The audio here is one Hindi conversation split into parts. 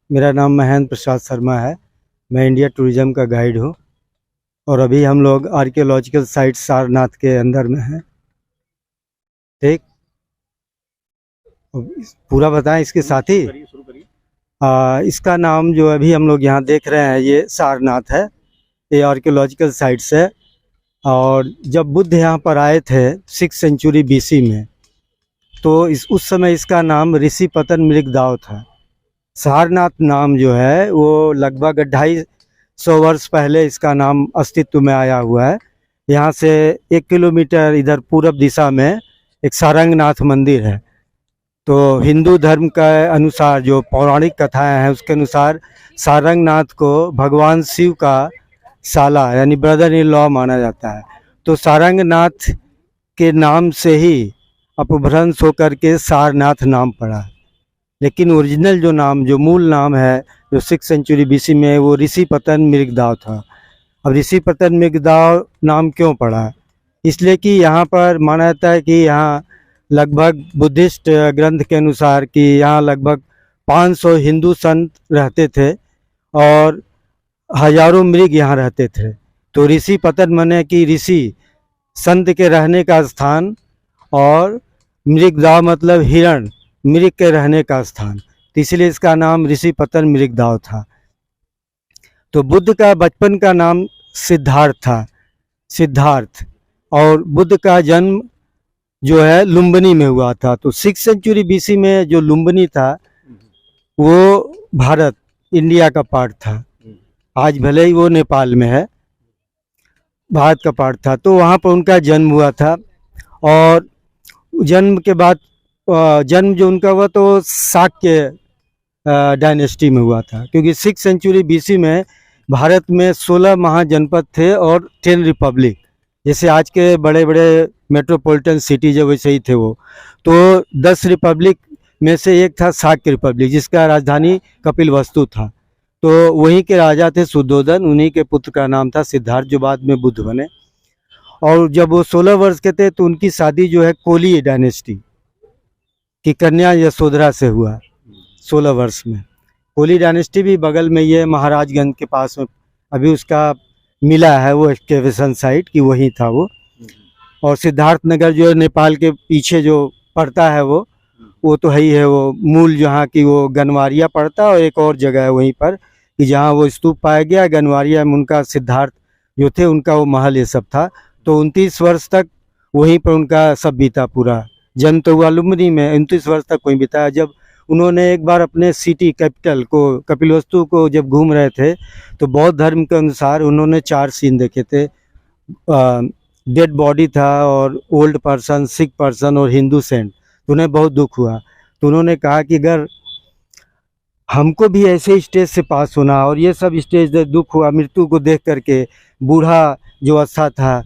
मेरा नाम महेंद्र प्रसाद शर्मा है, मैं इंडिया टूरिज्म का गाइड हूँ और अभी हम लोग आर्कियोलॉजिकल साइट सारनाथ के अंदर में हैं। ठीक, पूरा बताएं इसके साथ ही। इसका नाम जो अभी हम लोग यहाँ देख रहे हैं ये सारनाथ है, ये आर्कियोलॉजिकल साइट्स है। और जब बुद्ध यहाँ पर आए थे 6th सेंचुरी BC में, तो उस समय इसका नाम ऋषिपतन मृगदाव था। सारनाथ नाम जो है वो लगभग 250 वर्ष पहले इसका नाम अस्तित्व में आया हुआ है। यहाँ से 1 किलोमीटर इधर पूर्व दिशा में एक सारंगनाथ मंदिर है। तो हिंदू धर्म के अनुसार जो पौराणिक कथाएं हैं उसके अनुसार सारंगनाथ को भगवान शिव का साला यानी ब्रदर इन लॉ माना जाता है। तो सारंगनाथ के नाम से ही अपभ्रंश होकर के सारनाथ नाम पड़ा, लेकिन ओरिजिनल जो नाम, जो मूल नाम है जो 6th सेंचुरी BC में, वो ऋषिपतन मृगदाव था। अब ऋषिपतन मृगदाव नाम क्यों पड़ा? इसलिए कि यहाँ पर माना जाता है कि यहाँ लगभग बुद्धिस्ट ग्रंथ के अनुसार कि यहाँ लगभग 500 हिंदू संत रहते थे और हजारों मृग यहाँ रहते थे। तो ऋषिपतन माने कि ऋषि संत के रहने का स्थान और मृगदाव मतलब हिरण, मृग के रहने का स्थान, तो इसलिए इसका नाम ऋषिपतन मृगदाव था। तो बुद्ध का बचपन का नाम सिद्धार्थ था, सिद्धार्थ। और बुद्ध का जन्म जो है लुम्बिनी में हुआ था। तो 6th सेंचुरी BC में जो लुम्बिनी था वो भारत, इंडिया का पार्ट था। आज भले ही वो नेपाल में है, भारत का पार्ट था। तो वहाँ पर उनका जन्म हुआ था और जन्म के बाद जन्म जो उनका हुआ तो शाक्य डायनेस्टी में हुआ था, क्योंकि 6th सेंचुरी BC में भारत में 16 महाजनपद थे और 10 रिपब्लिक। जैसे आज के बड़े बड़े मेट्रोपॉलिटन सिटीज है वैसे ही थे वो। तो 10 रिपब्लिक में से एक था शाक्य रिपब्लिक, जिसका राजधानी कपिलवस्तु था। तो वहीं के राजा थे शुद्धोधन, उन्हीं के पुत्र का नाम था सिद्धार्थ, जो बाद में बुद्ध बने। और जब वो 16 वर्ष के थे तो उनकी शादी जो है कोली डायनेस्टी की कन्या यशोधरा से हुआ 16 वर्ष में। कोली डायनेस्टी भी बगल में ये महाराजगंज के पास में अभी उसका मिला है वो एक्सकेवेशन साइट कि वही था वो। और सिद्धार्थ नगर जो है नेपाल के पीछे जो पड़ता है वो तो है ही है, वो मूल जहाँ की वो गनवारिया पड़ता है और एक और जगह है वहीं पर कि जहाँ वो स्तूप पाया गया गनवारिया में, उनका सिद्धार्थ जो थे उनका वो महल ये सब था। तो 29 वर्ष तक वहीं पर उनका सब बीता पूरा। जन्म तो हुआ लुम्बिनी में, 29 वर्ष तक वहीं बिताया। जब उन्होंने एक बार अपने सिटी कैपिटल को कपिलवस्तु को जब घूम रहे थे तो बौद्ध धर्म के अनुसार उन्होंने 4 सीन देखे थे। डेड बॉडी था और ओल्ड पर्सन, सिक पर्सन और हिंदू सेंट। तो उन्हें बहुत दुख हुआ। तो उन्होंने कहा कि अगर हमको भी ऐसे स्टेज से पास होना, और ये सब स्टेज दुख हुआ मृत्यु को देख करके, बूढ़ा जो अवस्था था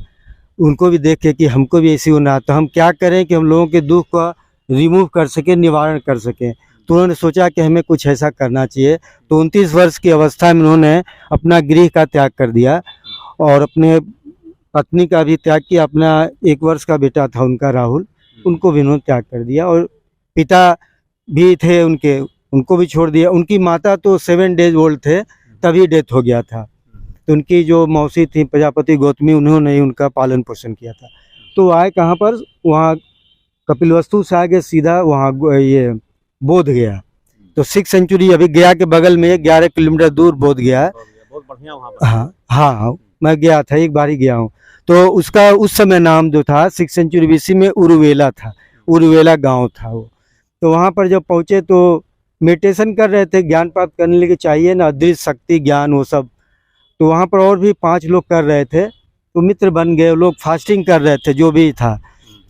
उनको भी देख के कि हमको भी ऐसी होना, तो हम क्या करें कि हम लोगों के दुख का रिमूव कर सकें, निवारण कर सकें। तो उन्होंने सोचा कि हमें कुछ ऐसा करना चाहिए। तो 29 वर्ष की अवस्था में उन्होंने अपना गृह का त्याग कर दिया और अपने पत्नी का भी त्याग किया। अपना 1 वर्ष का बेटा था उनका राहुल, उनको भी उन्होंने त्याग कर दिया। और पिता भी थे उनके, उनको भी छोड़ दिया। उनकी माता तो 7 डेज ओल्ड थे तभी डेथ हो गया था। तो उनकी जो मौसी थी प्रजापति गौतमी, उन्होंने ही उनका पालन पोषण किया था। तो आए कहाँ पर, वहाँ कपिलवस्तु से आगे सीधा वहाँ ये बोध गया। तो 6th सेंचुरी अभी गया के बगल में 11 किलोमीटर दूर बोध गया है। बहुत बढ़िया वहाँ पर। हाँ हाँ, मैं गया था, एक बार ही गया हूँ। तो उसका उस समय नाम जो था 6th सेंचुरी बीसी में उरुवेला था, उरुवेला गांव था वो। तो वहाँ पर जब पहुँचे तो मेडिटेशन कर रहे थे, ज्ञान प्राप्त करने के लिए चाहिए ना, दृश्य शक्ति ज्ञान वो सब। तो वहाँ पर और भी 5 लोग कर रहे थे, तो मित्र बन गए। लोग फास्टिंग कर रहे थे जो भी था।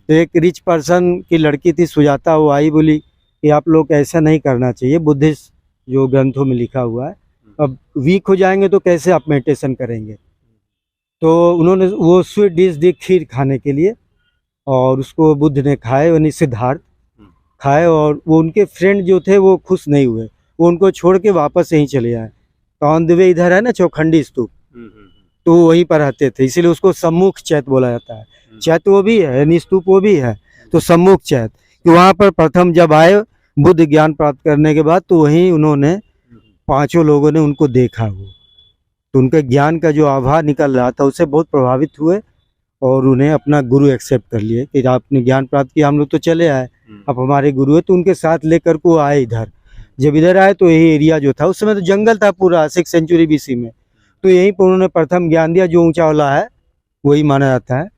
तो एक रिच पर्सन की लड़की थी सुजाता, वो आई, बोली कि आप लोग ऐसा नहीं करना चाहिए, बुद्धिस्ट जो ग्रंथों में लिखा हुआ है, अब वीक हो जाएंगे तो कैसे आप मेडिटेशन करेंगे। तो उन्होंने वो स्वीट डिश दी खीर खाने के लिए, और उसको बुद्ध ने खाए, यानी सिद्धार्थ खाए। और वो उनके फ्रेंड जो थे वो खुश नहीं हुए, वो उनको छोड़ के वापस यहीं चले आए। तो ऑन द वे इधर है ना चौखंडी स्तूप, तो वहीं पर रहते थे, इसीलिए उसको सम्मुख चैत बोला जाता है। चैत वो भी है, यानी स्तूप वो भी है, तो सम्मुख चैत। कि वहाँ पर प्रथम जब आए बुद्ध ज्ञान प्राप्त करने के बाद, तो वहीं उन्होंने 5 लोगों ने उनको देखा। वो तो उनके ज्ञान का जो आभा निकल रहा था उससे बहुत प्रभावित हुए, और उन्हें अपना गुरु एक्सेप्ट कर लिए कि आपने ज्ञान प्राप्त किया, हम लोग तो चले आए, अब हमारे गुरु है। तो उनके साथ लेकर को आए इधर। जब इधर आए तो यही एरिया जो था, उस समय तो जंगल था पूरा 6th सेंचुरी बीसी में, तो यहीं पर उन्होंने प्रथम ज्ञान दिया। जो ऊंचा वाला है वही माना जाता है।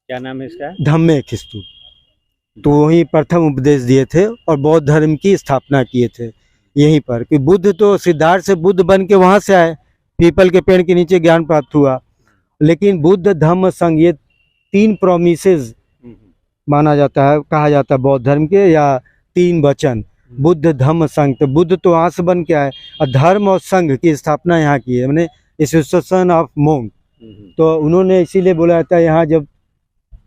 क्या नाम है इसका? धम्मेक स्तूप। तो वहीं प्रथम उपदेश दिए थे और बौद्ध धर्म की स्थापना किए थे यहीं पर। कि बुद्ध तो सिद्धार्थ से बुद्ध बन के वहाँ से आए, पीपल के पेड़ के नीचे ज्ञान प्राप्त हुआ। लेकिन बुद्ध धम्म संघ, ये 3 प्रोमिसेस माना जाता है, कहा जाता है बौद्ध धर्म के, या 3 वचन, बुद्ध धम्म संघ। तो बुद्ध तो वहाँ से बन के आए, और धर्म और संघ की स्थापना यहाँ की है, मैंने एसोसिएशन ऑफ मोंक। तो उन्होंने इसीलिए बोला जाता है, यहाँ जब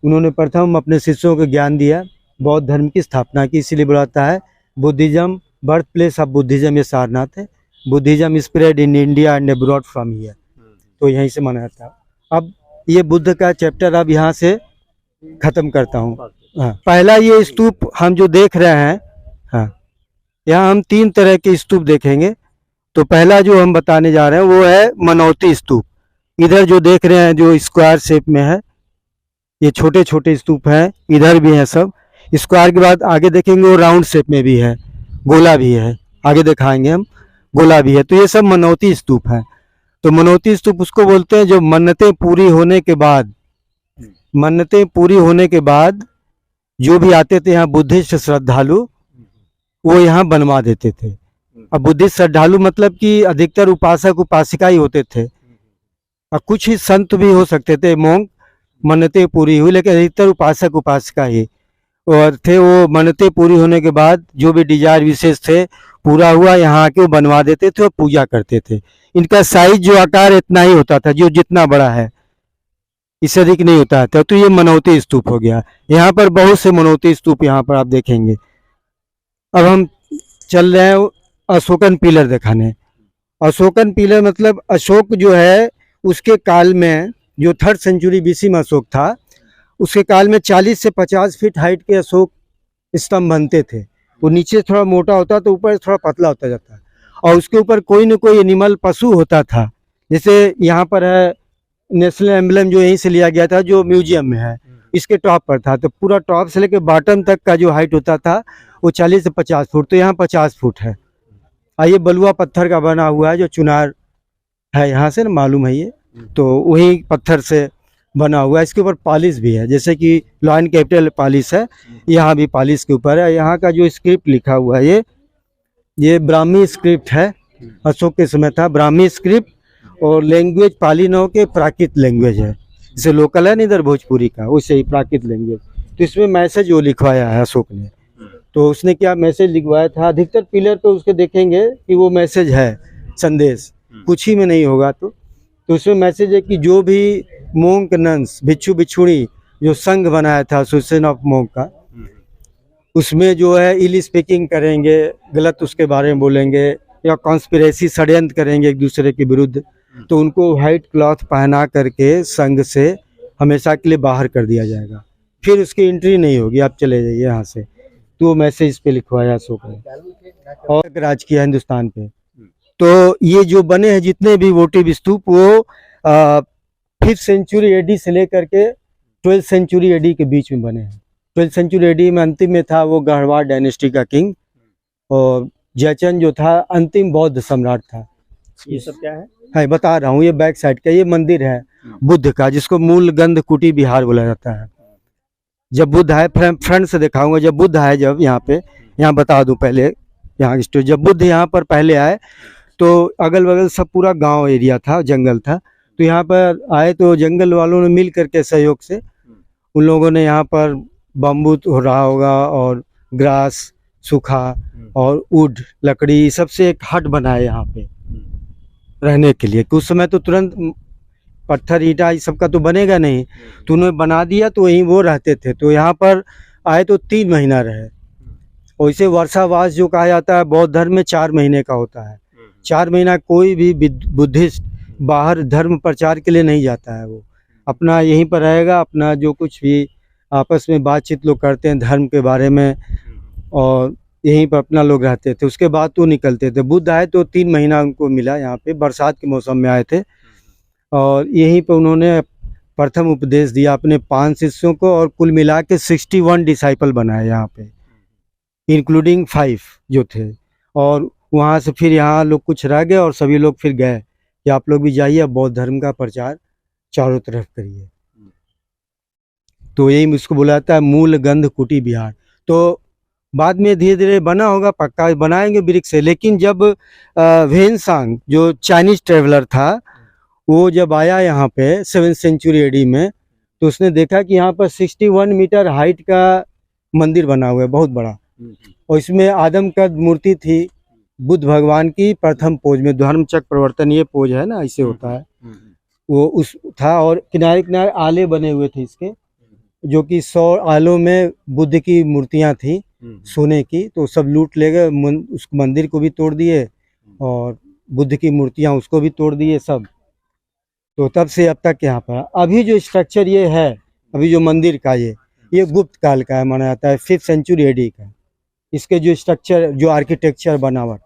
उन्होंने प्रथम अपने शिष्यों को ज्ञान दिया, बौद्ध धर्म की स्थापना की, इसीलिए बोला जाता है Buddhism birth place of Buddhism, ये सारनाथ है। Buddhism spread in India and abroad from here, तो यहीं से माना जाता है। अब ये बुद्ध का चैप्टर अब यहाँ से खत्म करता हूँ। हाँ, पहला ये स्तूप हम जो देख रहे हैं, हाँ, यहाँ हम 3 तरह के स्तूप देखेंगे। तो पहला जो हम बताने जा रहे हैं वो है मनौती स्तूप। इधर जो देख रहे हैं जो स्क्वायर शेप में है, ये छोटे छोटे स्तूप हैं, इधर भी हैं सब। स्क्वायर के बाद आगे देखेंगे वो राउंड शेप में भी है, गोला भी है, आगे दिखाएंगे हम, गोला भी है। तो ये सब मनौती स्तूप है। तो मनौती स्तूप उसको बोलते हैं जो मन्नतें पूरी होने के बाद, मन्नतें पूरी होने के बाद जो भी आते थे यहाँ बुद्धिस्ट श्रद्धालु, वो यहाँ बनवा देते थे। अब बुद्धिस्ट श्रद्धालु मतलब कि अधिकतर उपासक उपासिका ही होते थे, और कुछ ही संत भी हो सकते थे, मोंग। मन्नतें पूरी हुई, लेकिन अधिकतर उपासक उपासिका ही और थे। वो मन्नतें पूरी होने के बाद जो भी डिजायर विशेष थे पूरा हुआ, यहाँ आके वो बनवा देते थे और पूजा करते थे। इनका साइज जो आकार इतना ही होता था, जो जितना बड़ा है, इससे अधिक नहीं होता था। तो ये मनौती स्तूप हो गया। यहाँ पर बहुत से मनौती स्तूप यहाँ पर आप देखेंगे। अब हम चल रहे हैं अशोकन पिलर दिखाने। अशोकन पिलर मतलब अशोक जो है उसके काल में, जो 3rd सेंचुरी बीसी में अशोक था, उसके काल में 40 से 50 फीट हाइट के अशोक स्तंभ बनते थे। वो नीचे थोड़ा मोटा होता तो ऊपर थोड़ा पतला होता जाता, और उसके ऊपर कोई न कोई एनिमल पशु होता था। जैसे यहाँ पर है नेशनल एम्बलम, जो यहीं से लिया गया था, जो म्यूजियम में है, इसके टॉप पर था। तो पूरा टॉप से लेकर बॉटम तक का जो हाइट होता था वो 40 से 50 फुट, तो यहाँ 50 फुट है। ये बलुआ पत्थर का बना हुआ है, जो चुनार है यहाँ से ना मालूम है, ये तो वही पत्थर से बना हुआ है। इसके ऊपर पॉलिश भी है, जैसे कि लॉयन कैपिटल पॉलिश है, यहाँ भी पॉलिश के ऊपर है। यहाँ का जो स्क्रिप्ट लिखा हुआ है, ये ब्राह्मी स्क्रिप्ट है, अशोक के समय था ब्राह्मी स्क्रिप्ट। और लैंग्वेज पालीनों के प्राकृत लैंग्वेज है, जैसे लोकल है ना इधर भोजपुरी का, वैसे ही प्राकृत लैंग्वेज। तो इसमें मैसेज वो लिखवाया है अशोक ने। तो उसने क्या मैसेज लिखवाया था, अधिकतर पिलर पे उसके देखेंगे कि वो मैसेज है, संदेश, कुछ ही में नहीं होगा। तो उसमें मैसेज है कि जो भी मोंक नंस, भिक्षु भिक्षुणी, जो संघ बनाया था एसोसिएशन ऑफ मोंक का, उसमें जो है इल स्पीकिंग करेंगे, गलत उसके बारे में बोलेंगे, या कॉन्स्पिरेसी षड्यंत्र करेंगे एक दूसरे के विरुद्ध, तो उनको व्हाइट क्लॉथ पहना करके संघ से हमेशा के लिए बाहर कर दिया जाएगा, फिर उसकी एंट्री नहीं होगी, आप चले जाइए यहाँ से। तो वो मैसेज पे लिखवाया अशोक ने, और राज किया हिंदुस्तान पे। तो ये जो बने हैं जितने भी वोटिव स्तूप, वो 5th सेंचुरी एडी से लेकर के 12th सेंचुरी एडी के बीच में बने हैं। 12th सेंचुरी एडी में अंतिम में था वो गढ़वाल डायनेस्टी का किंग, और जयचंद जो था अंतिम बौद्ध सम्राट था। ये सब क्या है? है बता रहा हूँ, ये बैक साइड का ये मंदिर है बुद्ध का, जिसको मूल गंध कुटी विहार बोला जाता है। जब बुद्ध आए, फ्रंट से दिखाऊंगा, जब बुद्ध आए जब यहाँ पे, यहाँ बता दूं पहले यहाँ की स्टोरी। जब बुद्ध यहाँ पर पहले आए तो अगल बगल सब पूरा गांव एरिया था, जंगल था। तो यहाँ पर आए तो जंगल वालों ने मिल करके सहयोग से उन लोगों ने यहाँ पर बम्बू हो रहा होगा और ग्रास सूखा और वुड लकड़ी सबसे एक हट बनाया यहाँ पे रहने के लिए। उस समय तो तुरंत पत्थर ईंटा इस सब का तो बनेगा नहीं, तो उन्होंने बना दिया, तो वहीं वो रहते थे। तो यहाँ पर आए तो 3 महीना रहे। वैसे वर्षावास जो कहा जाता है बौद्ध धर्म में 4 महीने का होता है। 4 महीना कोई भी बुद्धिस्ट बाहर धर्म प्रचार के लिए नहीं जाता है, वो अपना यहीं पर रहेगा, अपना जो कुछ भी आपस में बातचीत लोग करते हैं धर्म के बारे में, और यहीं पर अपना लोग रहते थे। उसके बाद तो निकलते थे। बुद्ध आए तो 3 महीना उनको मिला यहाँ पे, बरसात के मौसम में आए थे, और यहीं पे उन्होंने प्रथम उपदेश दिया अपने 5 शिष्यों को, और कुल मिला के 61 डिसाइपल बनाए यहाँ पे, इंक्लूडिंग 5 जो थे। और वहाँ से फिर यहाँ लोग कुछ रह गए और सभी लोग फिर गए कि आप लोग भी जाइए, बौद्ध धर्म का प्रचार चारों तरफ करिए। तो यही मुझको बुलाता है मूल गंध कुटी विहार। तो बाद में धीरे धीरे बना होगा, पक्का बनाएंगे ब्रिक से। लेकिन जब वेनसांग जो चाइनीज ट्रेवलर था, वो जब आया यहाँ पे 7वीं सेंचुरी एडी में, तो उसने देखा कि यहाँ पर 61 मीटर हाइट का मंदिर बना हुआ है, बहुत बड़ा। और इसमें आदम का मूर्ति थी बुद्ध भगवान की, प्रथम पोज में धर्म चक्र प्रवर्तन, ये पोज है ना, ऐसे होता है, वो उस था। और किनारे किनारे आले बने हुए थे इसके, जो कि 100 आलों में बुद्ध की मूर्तियां थी सोने की। तो सब लूट ले गए, उस मंदिर को भी तोड़ दिए और बुद्ध की मूर्तियां उसको भी तोड़ दिए सब। तो तब से अब तक यहाँ पर अभी जो स्ट्रक्चर ये है, अभी जो मंदिर का ये गुप्त काल का है, माना जाता है 5th सेंचुरी एडी का। इसके जो स्ट्रक्चर, जो आर्किटेक्चर बनावट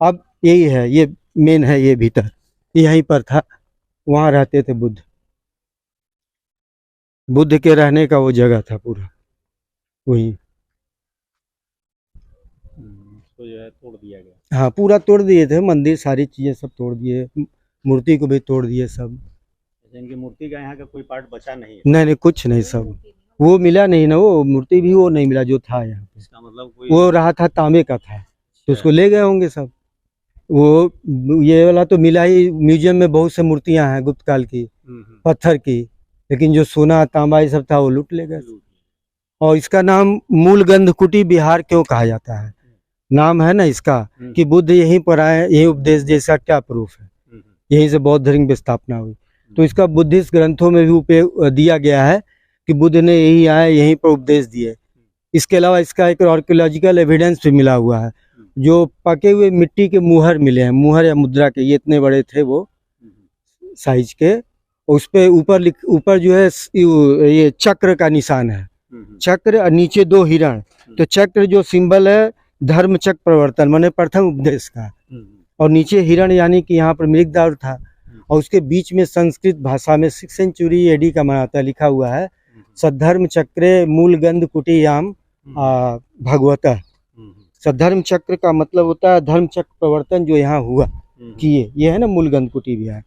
अब यही है, ये मेन है, ये भीतर यहीं पर था, वहाँ रहते थे बुद्ध। बुद्ध के रहने का वो जगह था पूरा वही। तो जो है तोड़ दिया गया। हाँ, पूरा तोड़ दिए थे, मंदिर सारी चीजें सब तोड़ दिए, मूर्ति को भी तोड़ दिए सब। इनकी मूर्ति का यहाँ का कोई पार्ट बचा नहीं है? नहीं, कुछ नहीं, सब वो मिला नहीं ना, वो मूर्ति भी वो नहीं मिला जो था यहाँ पे। इसका मतलब कोई वो रहा था तांबे का था, तो उसको ले गए होंगे सब। वो ये वाला तो मिला ही, म्यूजियम में बहुत से मूर्तियां हैं गुप्त काल की, पत्थर की, लेकिन जो सोना तांबा ये सब था वो लूट ले गए। और इसका नाम मूल गंध कुटी विहार क्यों कहा जाता है? नाम है ना इसका कि बुद्ध यहीं पर आए, यही उपदेश दिए, इसका क्या प्रूफ है? यहीं से बौद्ध धर्म की स्थापना हुई। तो इसका बुद्धिस्ट ग्रंथों में भी उपयोग दिया गया है कि बुद्ध ने यही आए, यहीं पर उपदेश दिए। इसके अलावा इसका एक आर्कियोलॉजिकल एविडेंस भी मिला हुआ है, जो पके हुए मिट्टी के मुहर मिले हैं, मुहर या मुद्रा के, ये इतने बड़े थे वो साइज के। उस पे ऊपर जो है ये चक्र का निशान है, चक्र और नीचे 2 हिरण। तो चक्र जो सिंबल है धर्म चक्र प्रवर्तन, माने प्रथम उपदेश का, और नीचे हिरण यानी कि यहाँ पर मृगदार था। और उसके बीच में संस्कृत भाषा में 6th सेंचुरी एडी का माना लिखा हुआ है, सद्धर्म चक्रे मूल गंध कुटीयाम भगवतः। सद्धर्म चक्र का मतलब होता है धर्म चक्र प्रवर्तन जो यहाँ हुआ किए, ये है ना मूल गंध कुटी विहार।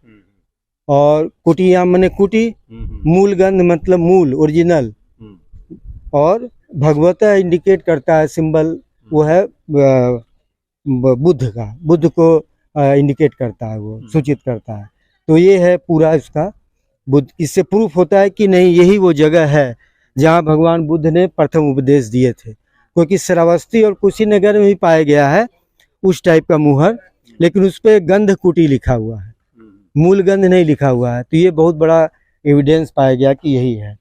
और कुटीयाम माने कुटी, मूल गंध मतलब मूल ओरिजिनल, और भगवतः इंडिकेट करता है सिंबल, वो है बुद्ध का, बुद्ध को इंडिकेट करता है, वो सूचित करता है। तो ये है पूरा इसका बुद्ध। इससे प्रूफ होता है कि नहीं यही वो जगह है जहाँ भगवान बुद्ध ने प्रथम उपदेश दिए थे। क्योंकि श्रावस्ती और कुशीनगर में भी पाया गया है उस टाइप का मुहर, लेकिन उस पर गंध कुटी लिखा हुआ है, मूल गंध नहीं लिखा हुआ है। तो ये बहुत बड़ा एविडेंस पाया गया कि यही है।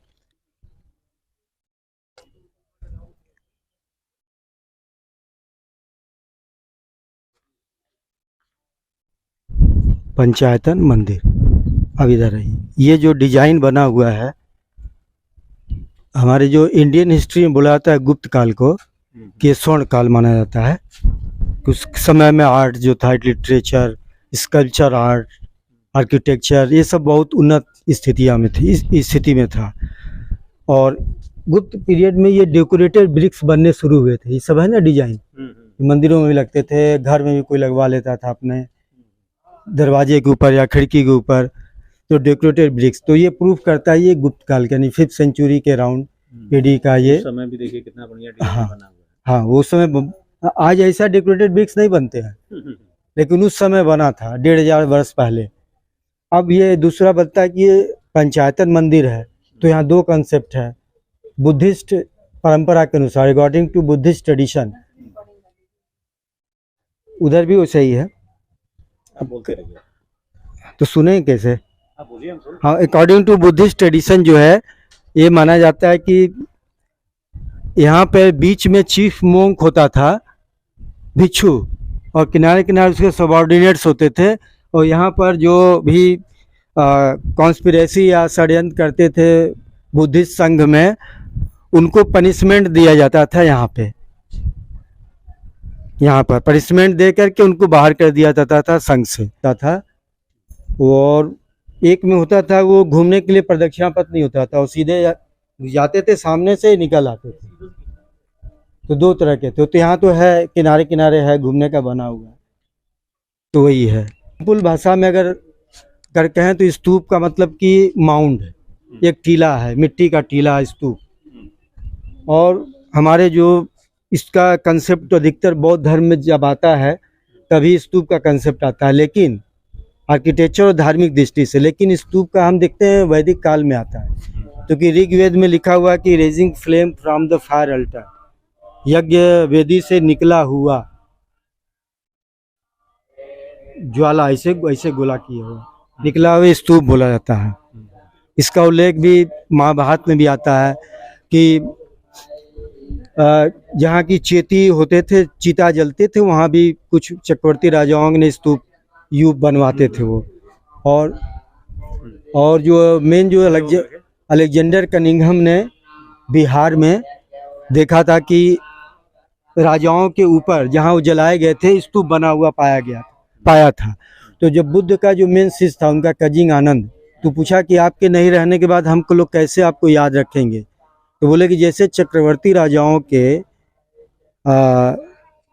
पंचायतन मंदिर अब इधर है। ये जो डिजाइन बना हुआ है, हमारे जो इंडियन हिस्ट्री में बोला जाता है गुप्त काल को कि स्वर्ण काल माना जाता है। उस समय में आर्ट जो था, लिटरेचर, स्कल्पचर आर्ट, आर्किटेक्चर, ये सब बहुत उन्नत स्थितियाँ में थी, इस स्थिति में था। और गुप्त पीरियड में ये डेकोरेटेड ब्रिक्स बनने शुरू हुए थे, ये सब है ना डिजाइन, मंदिरों में भी लगते थे, घर में भी कोई लगवा लेता था अपने दरवाजे के ऊपर या खिड़की के ऊपर, तो डेकोरेटेड ब्रिक्स। तो ये प्रूफ करता है ये गुप्त काल का, यानी 5th सेंचुरी के अराउंड एडी का ये। उस समय भी देखिए कितना बढ़िया डिजाइन हाँ बना हुआ हाँ, उस समय आज ऐसा डेकोरेटेड ब्रिक्स नहीं बनते हैं, है। लेकिन उस समय बना था 1500 वर्ष पहले। अब ये दूसरा बनता है कि ये पंचायतन मंदिर है, तो यहाँ दो कंसेप्ट है। बुद्धिस्ट परंपरा के अनुसार, अकॉर्डिंग टू बुद्धिस्ट ट्रेडिशन, उधर भी वैसे ही है। आप बोलते रहिए, तो सुने कैसे? आप बोलिए, हम सुन। हाँ, अकॉर्डिंग टू बुद्धिस्ट ट्रेडिशन जो है, ये माना जाता है कि यहाँ पे बीच में चीफ मोंक होता था, भिक्षु, और किनारे किनारे उसके सबऑर्डिनेट्स होते थे। और यहाँ पर जो भी कॉन्स्पिरेसी या षड्यंत्र करते थे बुद्धिस्ट संघ में, उनको पनिशमेंट दिया जाता था। यहाँ पर पनिशमेंट दे करके उनको बाहर कर दिया जाता था संघ से था। और एक में होता था वो घूमने के लिए प्रदक्षिणा पथ नहीं होता था, वो सीधे जाते थे, सामने से निकल आते थे। तो दो तरह के थे। तो यहाँ तो है किनारे किनारे है, घूमने का बना हुआ है, तो वही है। सिंपल भाषा में अगर कर कहें तो स्तूप का मतलब कि माउंड, एक टीला है, मिट्टी का टीला स्तूप। और हमारे जो इसका कंसेप्ट तो अधिकतर बौद्ध धर्म में जब आता है तभी स्तूप का कंसेप्ट आता है, लेकिन आर्किटेक्चर और धार्मिक दृष्टि से। लेकिन स्तूप का हम देखते हैं वैदिक काल में आता है, क्योंकि ऋग्वेद में लिखा हुआ कि raising flame from the fire alter, यज्ञ वेदी से निकला हुआ ज्वाला, ऐसे ऐसे गोला किए हुआ निकला हुआ स्तूप बोला जाता है। इसका उल्लेख भी महाभारत में भी आता है कि जहाँ की चेती होते थे, चिता जलते थे, वहाँ भी कुछ चक्रवर्ती राजाओं ने स्तूप यूप बनवाते थे वो। और जो मेन जो अलेक्जेंडर कनिंघम ने बिहार में देखा था कि राजाओं के ऊपर जहाँ वो जलाए गए थे स्तूप बना हुआ पाया था। तो जब बुद्ध का जो मेन शिष्य था उनका कजिंग आनंद, तो पूछा कि आपके नहीं रहने के बाद हमको लोग कैसे आपको याद रखेंगे? तो बोले कि जैसे चक्रवर्ती राजाओं के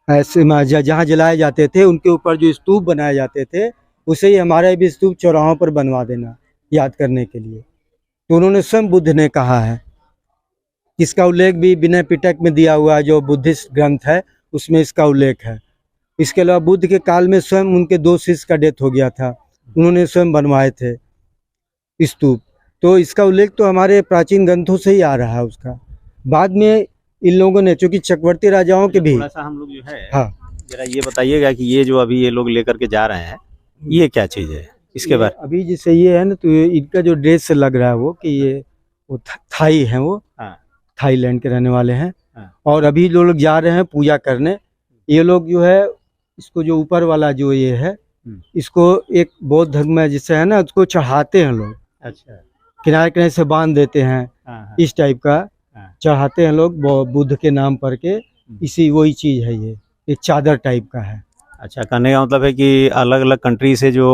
ऐसे जहाँ जलाए जाते थे उनके ऊपर जो स्तूप बनाए जाते थे, उसे ही हमारा भी स्तूप चौराहों पर बनवा देना याद करने के लिए। तो उन्होंने स्वयं बुद्ध ने कहा है, इसका उल्लेख भी विनय पिटक में दिया हुआ है, जो बुद्धिस्ट ग्रंथ है उसमें इसका उल्लेख है। इसके अलावा बुद्ध के काल में स्वयं उनके 2 शिष्य का डेथ हो गया था, उन्होंने स्वयं बनवाए थे स्तूप। तो इसका उल्लेख तो हमारे प्राचीन ग्रंथों से ही आ रहा है उसका। बाद में इन लोगों ने, चूंकि चक्रवर्ती राजाओं के भी, थोड़ा सा हम लोग जो है, हाँ, जरा ये बताइएगा कि ये जो अभी ये लोग लेकर के जा रहे हैं, ये क्या चीज है, इसके बारे? अभी जैसे ये है ना, तो इनका जो ड्रेस से लग रहा है वो कि ये वो थाई है, वो थाईलैंड के रहने वाले हैं। और अभी जो लोग जा रहे हैं पूजा करने, ये लोग जो है इसको जो ऊपर वाला जो ये है, इसको एक बौद्ध धर्म में जिससे है ना, उसको चढ़ाते हैं लोग। अच्छा, किनारे किनारे से बांध देते हैं, इस टाइप का चढ़ाते हैं लोग बुद्ध के नाम पर के। इसी वही चीज है, ये एक चादर टाइप का है। अच्छा, कहने का मतलब है कि अलग अलग कंट्री से जो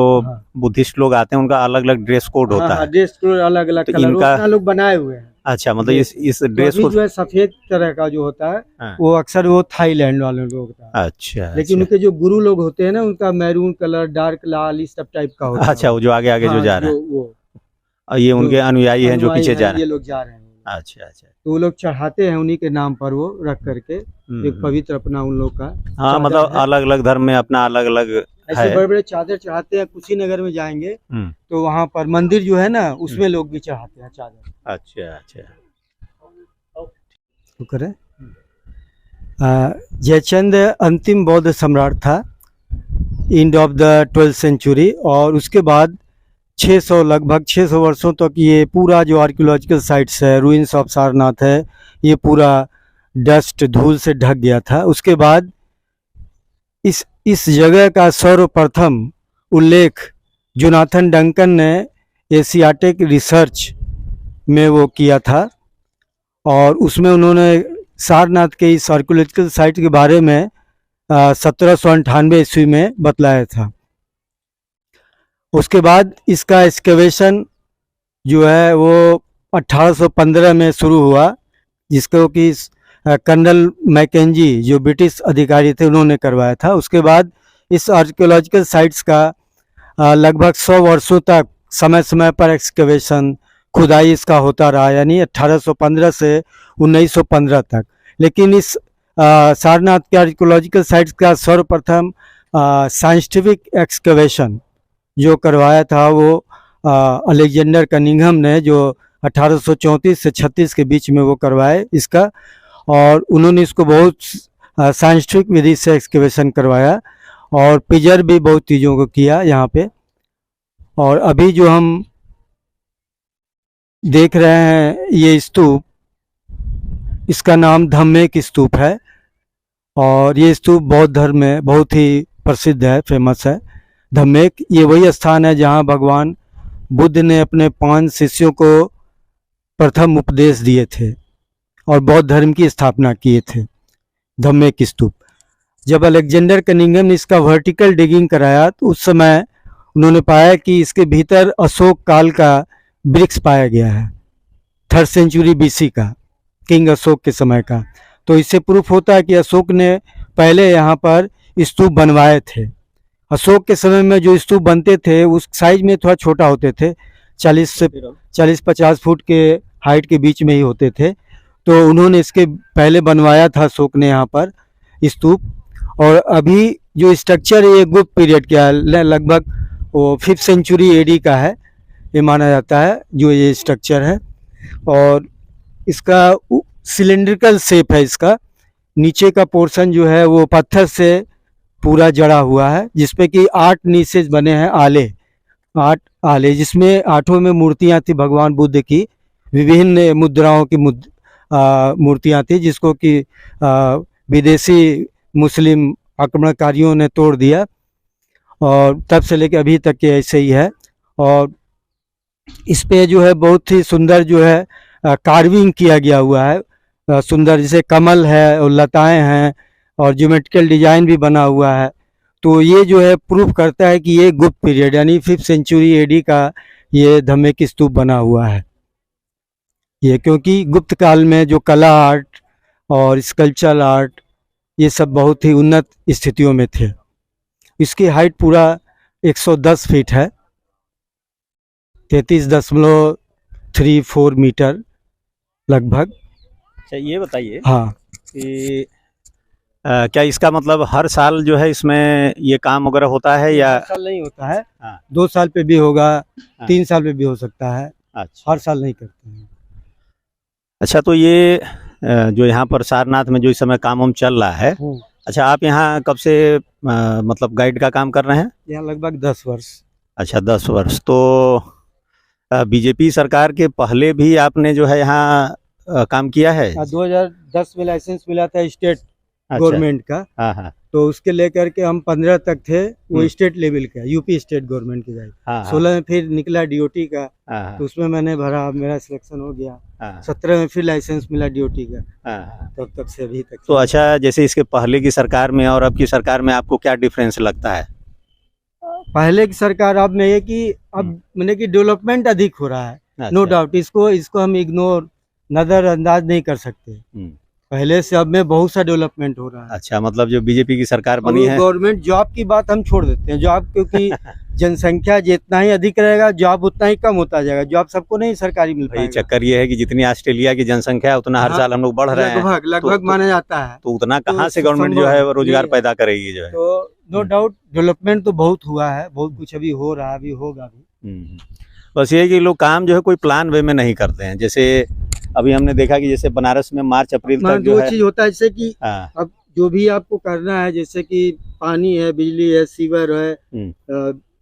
बुद्धिस्ट लोग आते हैं उनका अलग अलग ड्रेस कोड होता है। ड्रेस कोड अलग अलग तो कलर इनका लोग बनाए हुए हैं। अच्छा, मतलब इस ड्रेस को जो है सफेद तरह का जो होता है, वो अक्सर वो थाईलैंड वाले लोग होता है। अच्छा, लेकिन उनके जो गुरु लोग होते हैं ना, उनका मैरून कलर, डार्क लाल, इस सब टाइप का होता है। अच्छा, वो जो आगे आगे जो जा रहे हैं, वो ये उनके अनुयायी हैं जो पीछे जा रहे हैं, ये लोग जा रहे हैं। अच्छा अच्छा, तो वो लोग चढ़ाते हैं उन्हीं के नाम पर, वो रख करके एक पवित्र अपना उन लोग का। हाँ, मतलब अलग अलग धर्म में अपना अलग अलग ऐसे बड़े बड़े चादर चढ़ाते हैं। कुशीनगर में जाएंगे तो वहाँ पर मंदिर जो है ना, उसमें लोग भी चढ़ाते हैं चादर। अच्छा अच्छा, तो करें। जयचंद अंतिम बौद्ध सम्राट था, and of the 12th century. और उसके बाद 600 लगभग 600 वर्षों तक ये पूरा जो आर्कियोलॉजिकल साइट्स है, रूइंस ऑफ सारनाथ है, ये पूरा डस्ट धूल से ढक गया था। उसके बाद इस जगह का सर्वप्रथम उल्लेख जोनाथन डंकन ने एशियाटिक रिसर्च में वो किया था, और उसमें उन्होंने सारनाथ के इस आर्कियोलॉजिकल साइट के बारे में 1798 ईस्वी में बतलाया था। उसके बाद इसका एक्सकेवेशन जो है वो 1815 में शुरू हुआ, जिसको कि कर्नल मैकेंजी जो ब्रिटिश अधिकारी थे उन्होंने करवाया था। उसके बाद इस आर्कियोलॉजिकल साइट्स का लगभग 100 वर्षों तक समय समय पर एक्सकवेशन खुदाई इसका होता रहा, यानी 1815 से 1915 तक। लेकिन इस सारनाथ के आर्कियोलॉजिकल साइट्स का सर्वप्रथम साइंटिफिक एक्सकवेशन जो करवाया था वो अलेक्जेंडर कनिंघम ने, जो 1834 से 36 के बीच में वो करवाए इसका, और उन्होंने इसको बहुत साइंटिफिक विधि से एक्सकवेशन करवाया और प्रिजर्व भी बहुत चीज़ों को किया यहाँ पे। और अभी जो हम देख रहे हैं ये स्तूप, इसका नाम धम्मेक स्तूप है और ये स्तूप बौद्ध धर्म में बहुत ही प्रसिद्ध है, फेमस है। धम्मेक ये वही स्थान है जहाँ भगवान बुद्ध ने अपने 5 शिष्यों को प्रथम उपदेश दिए थे और बौद्ध धर्म की स्थापना किए थे। धम्मेक स्तूप जब अलेक्जेंडर कनिंघम ने इसका वर्टिकल डिगिंग कराया तो उस समय उन्होंने पाया कि इसके भीतर अशोक काल का ब्रिक्स पाया गया है, 3rd सेंचुरी BC का, किंग अशोक के समय का। तो इससे प्रूफ होता है कि अशोक ने पहले यहाँ पर स्तूप बनवाए थे। अशोक के समय में जो स्तूप बनते थे उस साइज में थोड़ा छोटा होते थे, 40-50 फुट के हाइट के बीच में ही होते थे। तो उन्होंने इसके पहले बनवाया था अशोक ने यहाँ पर स्तूप। और अभी जो स्ट्रक्चर है ये गुप्त पीरियड का है, लगभग वो 5th सेंचुरी AD का है ये माना जाता है जो ये स्ट्रक्चर है। और इसका सिलेंड्रिकल शेप है, इसका नीचे का पोर्शन जो है वो पत्थर से पूरा जड़ा हुआ है, जिसपे कि 8 नीसेज बने हैं, 8 आले, जिसमें 8 में मूर्तियां थी भगवान बुद्ध की, विभिन्न मुद्राओं की मूर्तियां थी, जिसको कि विदेशी मुस्लिम आक्रमणकारियों ने तोड़ दिया और तब से लेकर अभी तक के ऐसे ही है। और इस पे जो है बहुत ही सुंदर जो है कार्विंग किया गया हुआ है, सुंदर, जैसे कमल है और लताएं हैं और ज्योमेट्रिकल डिजाइन भी बना हुआ है। तो ये जो है प्रूफ करता है कि ये गुप्त पीरियड यानी 5th सेंचुरी AD का ये धम्मेक स्तूप बना हुआ है। ये क्योंकि गुप्त काल में जो कला आर्ट और स्कल्पचरल आर्ट ये सब बहुत ही उन्नत स्थितियों में थे। इसकी हाइट पूरा 110 फीट है, 33.34 मीटर लगभग। अच्छा ये बताइए हाँ कि क्या इसका मतलब हर साल जो है इसमें ये काम वगैरह होता है या? हर साल नहीं होता है, हाँ। 2 साल पे भी होगा, हाँ। 3 साल पे भी हो सकता है। अच्छा, हर साल नहीं करते हैं। अच्छा तो ये जो यहाँ पर सारनाथ में जो इस समय काम चल रहा है, अच्छा आप यहाँ कब से मतलब गाइड का काम कर रहे हैं? यहाँ लगभग 10 वर्ष। अच्छा 10 वर्ष। तो बीजेपी सरकार के पहले भी आपने जो है यहाँ काम किया है? 2010 में लाइसेंस मिला था स्टेट अच्छा। गवर्नमेंट का। हाँ हाँ। तो उसके लेकर के हम 15 तक थे, वो स्टेट लेवल का, यूपी स्टेट गवर्नमेंट की गाइड। हाँ, 16 में फिर निकला DOT का, हाँ, तो उसमें मैंने भरा, मेरा सिलेक्शन हो गया। हाँ, 17 में फिर लाइसेंस मिला DOT का, हाँ। तब से अभी तक। तो अच्छा, जैसे इसके पहले की सरकार में और अब की सरकार में आपको क्या डिफरेंस लगता है? पहले की सरकार अब में ये कि अब मैंने कि डेवलपमेंट अधिक हो रहा है, नो डाउट। इसको हम इग्नोर, नजरअंदाज नहीं कर सकते। पहले से अब में बहुत सा डेवलपमेंट हो रहा है। अच्छा, मतलब जो बीजेपी की सरकार बनी है। गवर्नमेंट जॉब की बात हम छोड़ देते हैं, जॉब क्योंकि जनसंख्या जितना ही अधिक रहेगा जॉब उतना ही कम होता जाएगा। जॉब सबको नहीं सरकारी मिल पाएगा। चक्कर ये है कि जितनी ऑस्ट्रेलिया की जनसंख्या है उतना हर साल हम लोग बढ़ रहे हैं, लगभग माना जाता है। तो उतना कहाँ से गवर्नमेंट जो है रोजगार पैदा करेगी जो है। तो नो डाउट डेवलपमेंट तो बहुत हुआ है, बहुत कुछ अभी हो रहा है, अभी होगा भी। बस ये कि लोग काम जो है कोई प्लान वे में नहीं करते हैं। जैसे अभी हमने देखा कि जैसे बनारस में मार्च अप्रैल तक जो है 2 चीज होता है, जैसे कि अब जो भी आपको करना है, जैसे कि पानी है, बिजली है, सीवर है,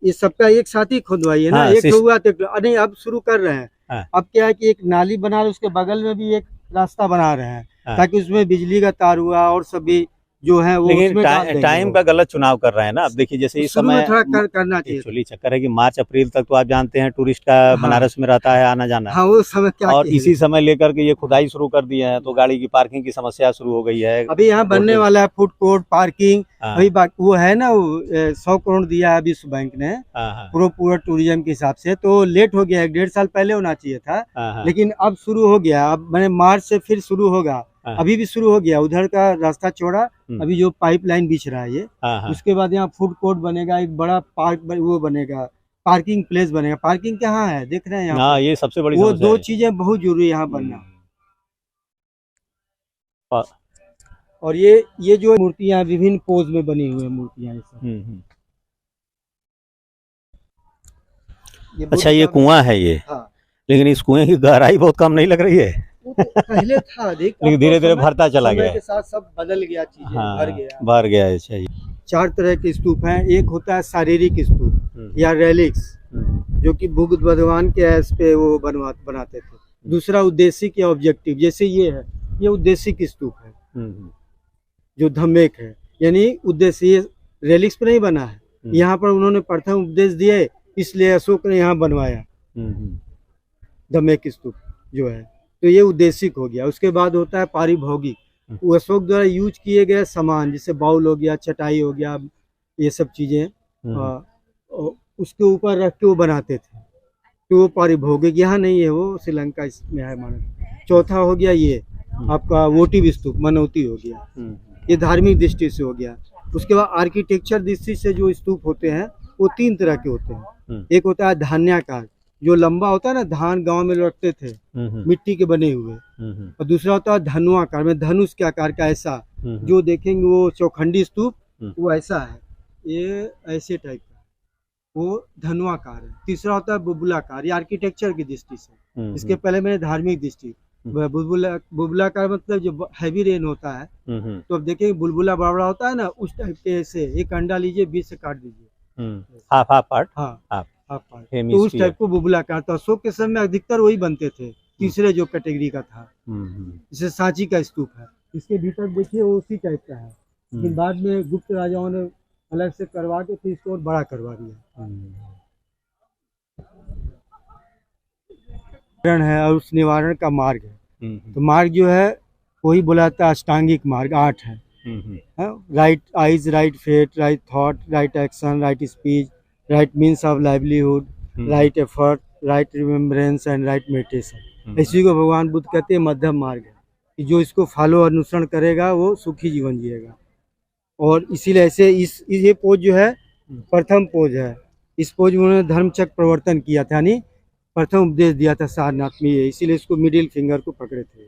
ये सबका एक साथ ही खुदवाई है ना। एक हुआ तो नहीं, अब शुरू कर रहे हैं। अब क्या है कि एक नाली बना रहे, उसके बगल में भी एक रास्ता बना रहे हैं, ताकि उसमें बिजली का तार हुआ और सभी जो है वो। लेकिन टाइम का गलत चुनाव कर रहे हैं ना। अब देखिए जैसे इस समय करना चाहिए। एक्चुअली चक्कर है कि मार्च अप्रैल तक तो आप जानते हैं टूरिस्ट का बनारस में रहता है आना जाना। हाँ, वो समय क्या, और इसी समय लेकर के ये खुदाई शुरू कर दिए हैं, तो गाड़ी की पार्किंग की समस्या शुरू हो गई है। अभी यहाँ बनने वाला है फूड कोर्ट, पार्किंग, अभी वो है ना, 100 करोड़ दिया है विश्व बैंक ने पूरा टूरिज्म के हिसाब से। तो लेट हो गया है, 1.5 साल पहले होना चाहिए था, लेकिन अब शुरू हो गया। अब मैंने मार्च से फिर शुरू होगा, हाँ। अभी भी शुरू हो गया, उधर का रास्ता चौड़ा, अभी जो पाइपलाइन बिछ रहा है ये, हाँ हाँ उसके बाद यहाँ फूड कोर्ट बनेगा, एक बड़ा वो बनेगा, पार्किंग प्लेस बनेगा। पार्किंग कहाँ है, देख रहे हैं यहाँ हाँ, पे? ये सबसे बड़ी वो समस्या दो है। चीजें बहुत जरूरी है यहाँ बनना। पा- और ये जो मूर्तियां विभिन्न पोज में बनी हुई है मूर्तियां, ये सब हम्म। ये बुद्ध अच्छा, ये का कुआं है ये, हाँ। लेकिन इस कुएं की गहराई बहुत कम नहीं लग रही है। वो तो पहले था, देख लेकिन अब तो धीरे-धीरे समय- भरता चला समय गया है। के साथ सब बदल गया, चीजें हाँ, भर गया। भर गया है। अच्छा, 4 तरह के स्तूप हैं। एक होता है शारीरिक स्तूप या रेलिक्स, जो कि बुद्ध भगवान के ऐस पे वो बनाते थे। दूसरा उद्देशिक या ऑब्जेक्टिव, जैसे ये है, ये उद्देशिक स्तूप है जो धम्मेक है, यानी उद्देश्य। ये रेलिक्स पे नहीं बना है, यहाँ पर उन्होंने प्रथम उपदेश दिए, इसलिए अशोक ने यहाँ बनवाया धम्मेक स्तूप जो है। तो ये उद्देशिक हो गया। उसके बाद होता है पारिभौगिक, वो अशोक द्वारा यूज किए गए सामान, जैसे बाउल हो गया, चटाई हो गया, ये सब चीजें उसके ऊपर रख के वो बनाते थे, तो वो पारिभौगिक। यहाँ नहीं है, वो श्रीलंका में है माना। चौथा हो गया ये आपका वोटिव स्तूप, मनौती हो गया, ये धार्मिक दृष्टि से हो गया। उसके बाद आर्किटेक्चर दृष्टि से जो स्तूप होते हैं वो 3 तरह के होते हैं। एक होता है धान्याकार, जो लंबा होता है ना, धान गांव में लौटते थे, मिट्टी के बने हुए। और दूसरा होता है धनुआकार में धनुष के आकार का, ऐसा जो देखेंगे वो चौखंडी स्तूप, वो ऐसा है, ये ऐसे टाइप का, वो धनुआकार है। तीसरा होता है बुलबुलाकार, ये आर्किटेक्चर की दृष्टि से। इसके पहले मैंने धार्मिक दृष्टि, बुलबुलाकार मतलब जो हैवी रेन होता है, तो अब देखिए बुलबुला बड़ा बड़ा होता है ना, उस टाइप के। ऐसे एक अंडा लीजिए, बीच से काट दीजिए, हाफ पार्ट। हाँ हाफ पार्ट, तो उस टाइप को बुलबुलाकार। तो अशोक के समय में अधिकतर वही बनते थे, तीसरे जो कैटेगरी का था। जैसे सांची का स्तूप है, इसके भीतर देखिए वो उसी टाइप का है, लेकिन बाद में गुप्त राजाओं ने अलग से करवा के फिर इसको और बड़ा करवा दिया है। और उस निवारण का मार्ग है, तो मार्ग जो है वही बुलाता है अष्टांगिक मार्ग, 8 है। Right aims, right faith, right thought, right action, right speech, right means of livelihood, right effort, right remembrance and right meditation. इसी को भगवान बुद्ध कहते हैं मध्यम मार्ग है, कि जो इसको फॉलो अनुसरण करेगा वो सुखी जीवन जिएगा। और इसीलिए ऐसे ये पोज जो है प्रथम पोज है। इस पोज में उन्होंने धर्मचक्र प्रवर्तन किया था, यानी प्रथम उपदेश दिया था सारनाथ में, ये इसीलिए इसको मिडिल फिंगर को पकड़े थे।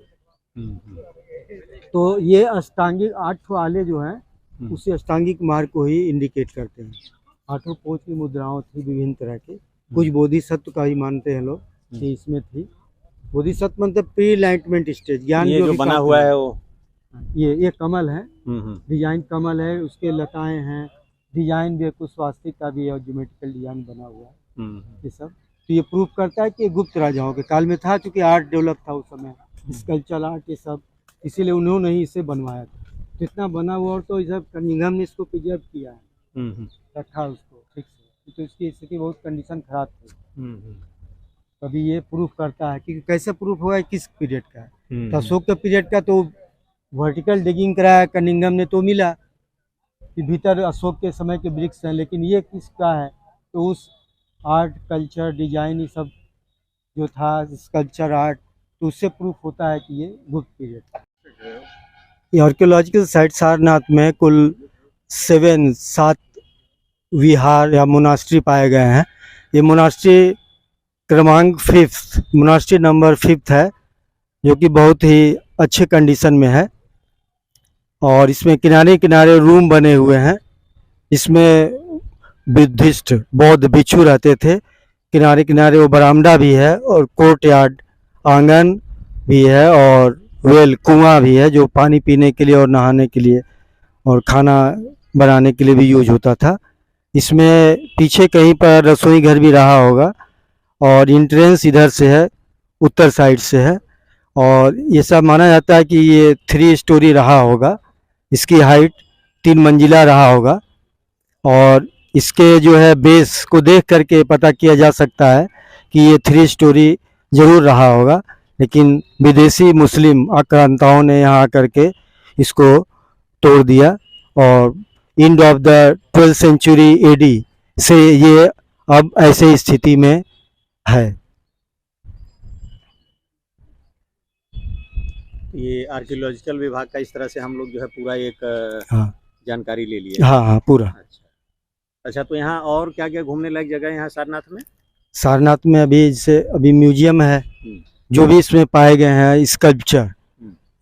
तो ये अष्टांगिक 8 आले जो हैं उसी अष्टांगिक मार्ग को ही इंडिकेट करते हैं। 8 पोज की मुद्राओं थी विभिन्न तरह की, कुछ बोधिसत्व का ही मानते हैं लोग कि इसमें थी। बोधिसत्व मतलब प्री एनलाइटमेंट स्टेज, ज्ञान ये जो बना हुआ है वो, ये कमल है, डिजाइन कमल है, उसके लताएं हैं, डिजाइन भी कुछ स्वास्तिक का भी है और ज्योमेट्रिकल डिजाइन बना हुआ है। ये सब तो ये प्रूव करता है कि गुप्त राजाओं के काल में था, क्योंकि आर्ट डेवलप था उस समय, स्कल्पचर आर्ट ये सब, इसीलिए उन्होंने ही इसे बनवाया था। जितना बना हुआ, और तो ये सब कनिंघम ने इसको प्रिजर्व किया है, रखा उसको ठीक से, तो इसकी स्थिति बहुत कंडीशन खराब थी। तभी ये प्रूफ करता है कि कैसे प्रूफ हुआ है, किस पीरियड का है। तो अशोक के पीरियड का तो वर्टिकल डिगिंग कराया कनिंघम ने, तो मिला कि भीतर अशोक के समय के वृक्ष हैं, लेकिन ये किसका है, तो उस आर्ट कल्चर डिजाइन ये सब जो था स्कल्पचर आर्ट, तो उससे प्रूफ होता है कि ये गुप्त पीरियड था। ये आर्कियोलॉजिकल साइट सारनाथ में कुल 7 विहार या मोनास्ट्री पाए गए हैं। ये मोनास्ट्री क्रमांक 5th, मोनास्ट्री नंबर 5th है, जो कि बहुत ही अच्छे कंडीशन में है। और इसमें किनारे किनारे रूम बने हुए हैं, इसमें बुद्धिस्ट बौद्ध भिक्षु रहते थे। किनारे किनारे वो बरामदा भी है, और कोर्ट यार्ड आंगन भी है, और वेल कुआं भी है, जो पानी पीने के लिए और नहाने के लिए और खाना बनाने के लिए भी यूज होता था। इसमें पीछे कहीं पर रसोई घर भी रहा होगा, और एंट्रेंस इधर से है, उत्तर साइड से है। और ये सब माना जाता है कि ये 3 स्टोरी रहा होगा, इसकी हाइट 3 मंजिला रहा होगा। और इसके जो है बेस को देख करके पता किया जा सकता है कि ये 3 स्टोरी जरूर रहा होगा, लेकिन विदेशी मुस्लिम आक्रांताओं ने यहाँ आकर के इसको तोड़ दिया, और end of the 12th century AD से ये अब ऐसे स्थिति में है। ये आर्कियोलॉजिकल विभाग का इस तरह से हम लोग जो है पूरा एक हाँ जानकारी ले लिए। हाँ हाँ पूरा। अच्छा, तो यहाँ और क्या क्या घूमने लायक जगह है यहाँ सारनाथ में? सारनाथ में अभी जैसे अभी म्यूजियम है, जो भी इसमें पाए गए हैं स्कल्पचर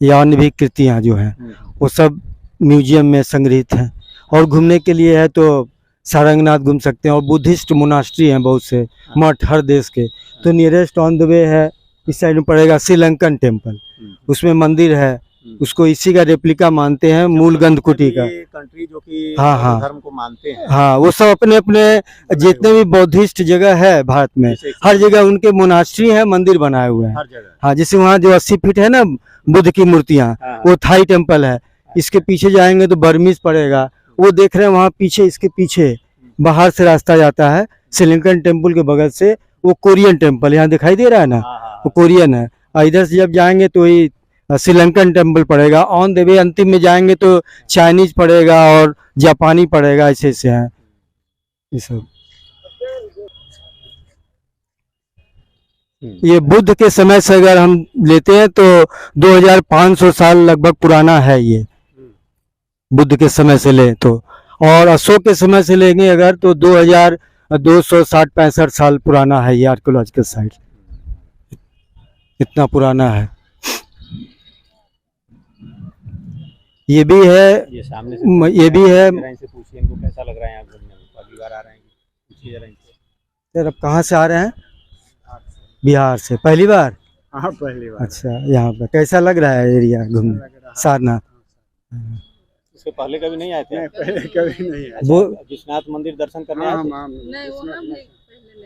या अन्य भी कृतियाँ जो हैं वो सब म्यूजियम में संग्रहित हैं। और घूमने के लिए है तो सारंगनाथ घूम सकते हैं, और बुद्धिस्ट मोनास्ट्री हैं बहुत से मठ हर देश के। तो नियरेस्ट ऑन द वे है, इस साइड में पड़ेगा श्रीलंकन टेम्पल, उसमें मंदिर है, उसको इसी का रेप्लिका मानते हैं, मूल गंधकुटी का। कंट्री जो कि हाँ हाँ धर्म को मानते हैं, हाँ वो सब अपने अपने जितने भी बौद्धिस्ट जगह है भारत में, हर जगह उनके मोनास्ट्री है, मंदिर बनाए हुए हैं हर जगह। हाँ, जैसे वहाँ जो 80 फीट है ना बुद्ध की मूर्तियाँ, वो थाई टेम्पल है। इसके पीछे जाएंगे तो बर्मीज पड़ेगा, वो देख रहे हैं वहाँ पीछे, इसके पीछे बाहर से रास्ता जाता है श्रीलंकन टेम्पल के बगल से, वो कोरियन टेम्पल यहाँ दिखाई दे रहा है ना, वो कोरियन है। और इधर से जब जाएंगे तो ये श्रीलंकन टेम्पल पड़ेगा। ऑन द वे अंतिम में जाएंगे तो चाइनीज पड़ेगा और जापानी पड़ेगा, ऐसे ऐसे हैं ये सब। ये बुद्ध के समय से अगर हम लेते हैं तो 2500 साल लगभग पुराना है ये, बुद्ध के समय से ले तो। और अशोक के समय से लेंगे अगर तो 2260-65 साल पुराना है ये आर्कियोलॉजिकल साइट, इतना पुराना है। ये भी है, ये सामने से ये भी है। इनसे पूछिए इनको कैसा लग रहा है यहाँ घूमने में, पहली बार आ रहे हैं, पूछिए जरा इनसे। सर अब कहाँ से आ रहे हैं? बिहार से। पहली बार? हाँ पहली बार। अच्छा, यहाँ पे कैसा लग रहा है एरिया घूमने सारनाथ? इससे पहले कभी नहीं आए थे? नहीं पहले कभी नहीं आए। वो विश्वनाथ मंदिर दर्शन करने आए थे?